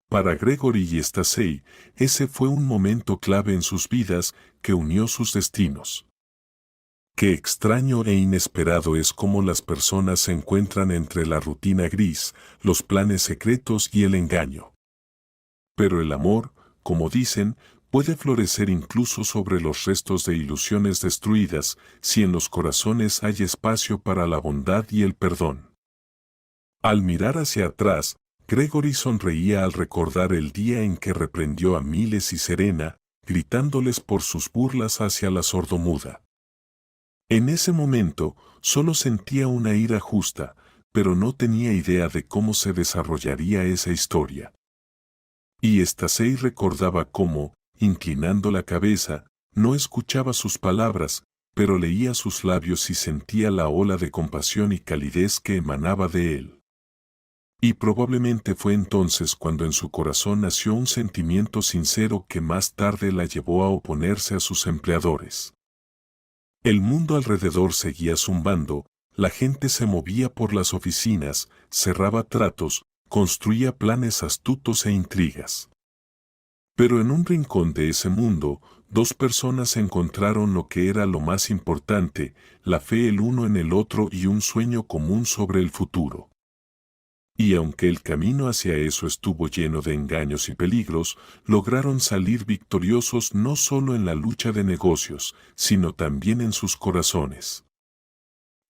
Speaker 1: Para Gregory y Stacey, ese fue un momento clave en sus vidas que unió sus destinos. Qué extraño e inesperado es cómo las personas se encuentran entre la rutina gris, los planes secretos y el engaño. Pero el amor, como dicen, puede florecer incluso sobre los restos de ilusiones destruidas, si en los corazones hay espacio para la bondad y el perdón. Al mirar hacia atrás, Gregory sonreía al recordar el día en que reprendió a Miles y Serena, gritándoles por sus burlas hacia la sordomuda. En ese momento, solo sentía una ira justa, pero no tenía idea de cómo se desarrollaría esa historia. Y Stacey recordaba cómo, inclinando la cabeza, no escuchaba sus palabras, pero leía sus labios y sentía la ola de compasión y calidez que emanaba de él. Y probablemente fue entonces cuando en su corazón nació un sentimiento sincero que más tarde la llevó a oponerse a sus empleadores. El mundo alrededor seguía zumbando, la gente se movía por las oficinas, cerraba tratos, construía planes astutos e intrigas. Pero en un rincón de ese mundo, dos personas encontraron lo que era lo más importante, la fe el uno en el otro y un sueño común sobre el futuro. Y aunque el camino hacia eso estuvo lleno de engaños y peligros, lograron salir victoriosos no solo en la lucha de negocios, sino también en sus corazones.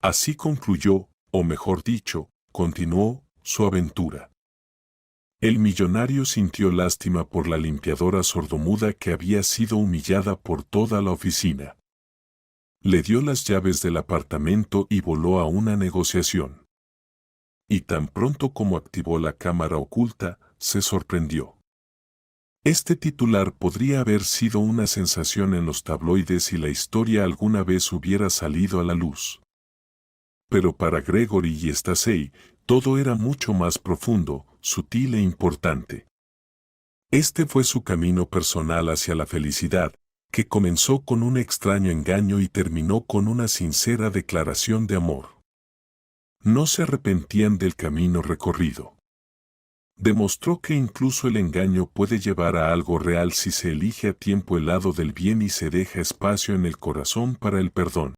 Speaker 1: Así concluyó, o mejor dicho, continuó, su aventura. El millonario sintió lástima por la limpiadora sordomuda que había sido humillada por toda la oficina. Le dio las llaves del apartamento y voló a una negociación. Y tan pronto como activó la cámara oculta, se sorprendió. Este titular podría haber sido una sensación en los tabloides si la historia alguna vez hubiera salido a la luz. Pero para Gregory y Stacey, todo era mucho más profundo, sutil e importante. Este fue su camino personal hacia la felicidad, que comenzó con un extraño engaño y terminó con una sincera declaración de amor. No se arrepentían del camino recorrido. Demostró que incluso el engaño puede llevar a algo real si se elige a tiempo el lado del bien y se deja espacio en el corazón para el perdón.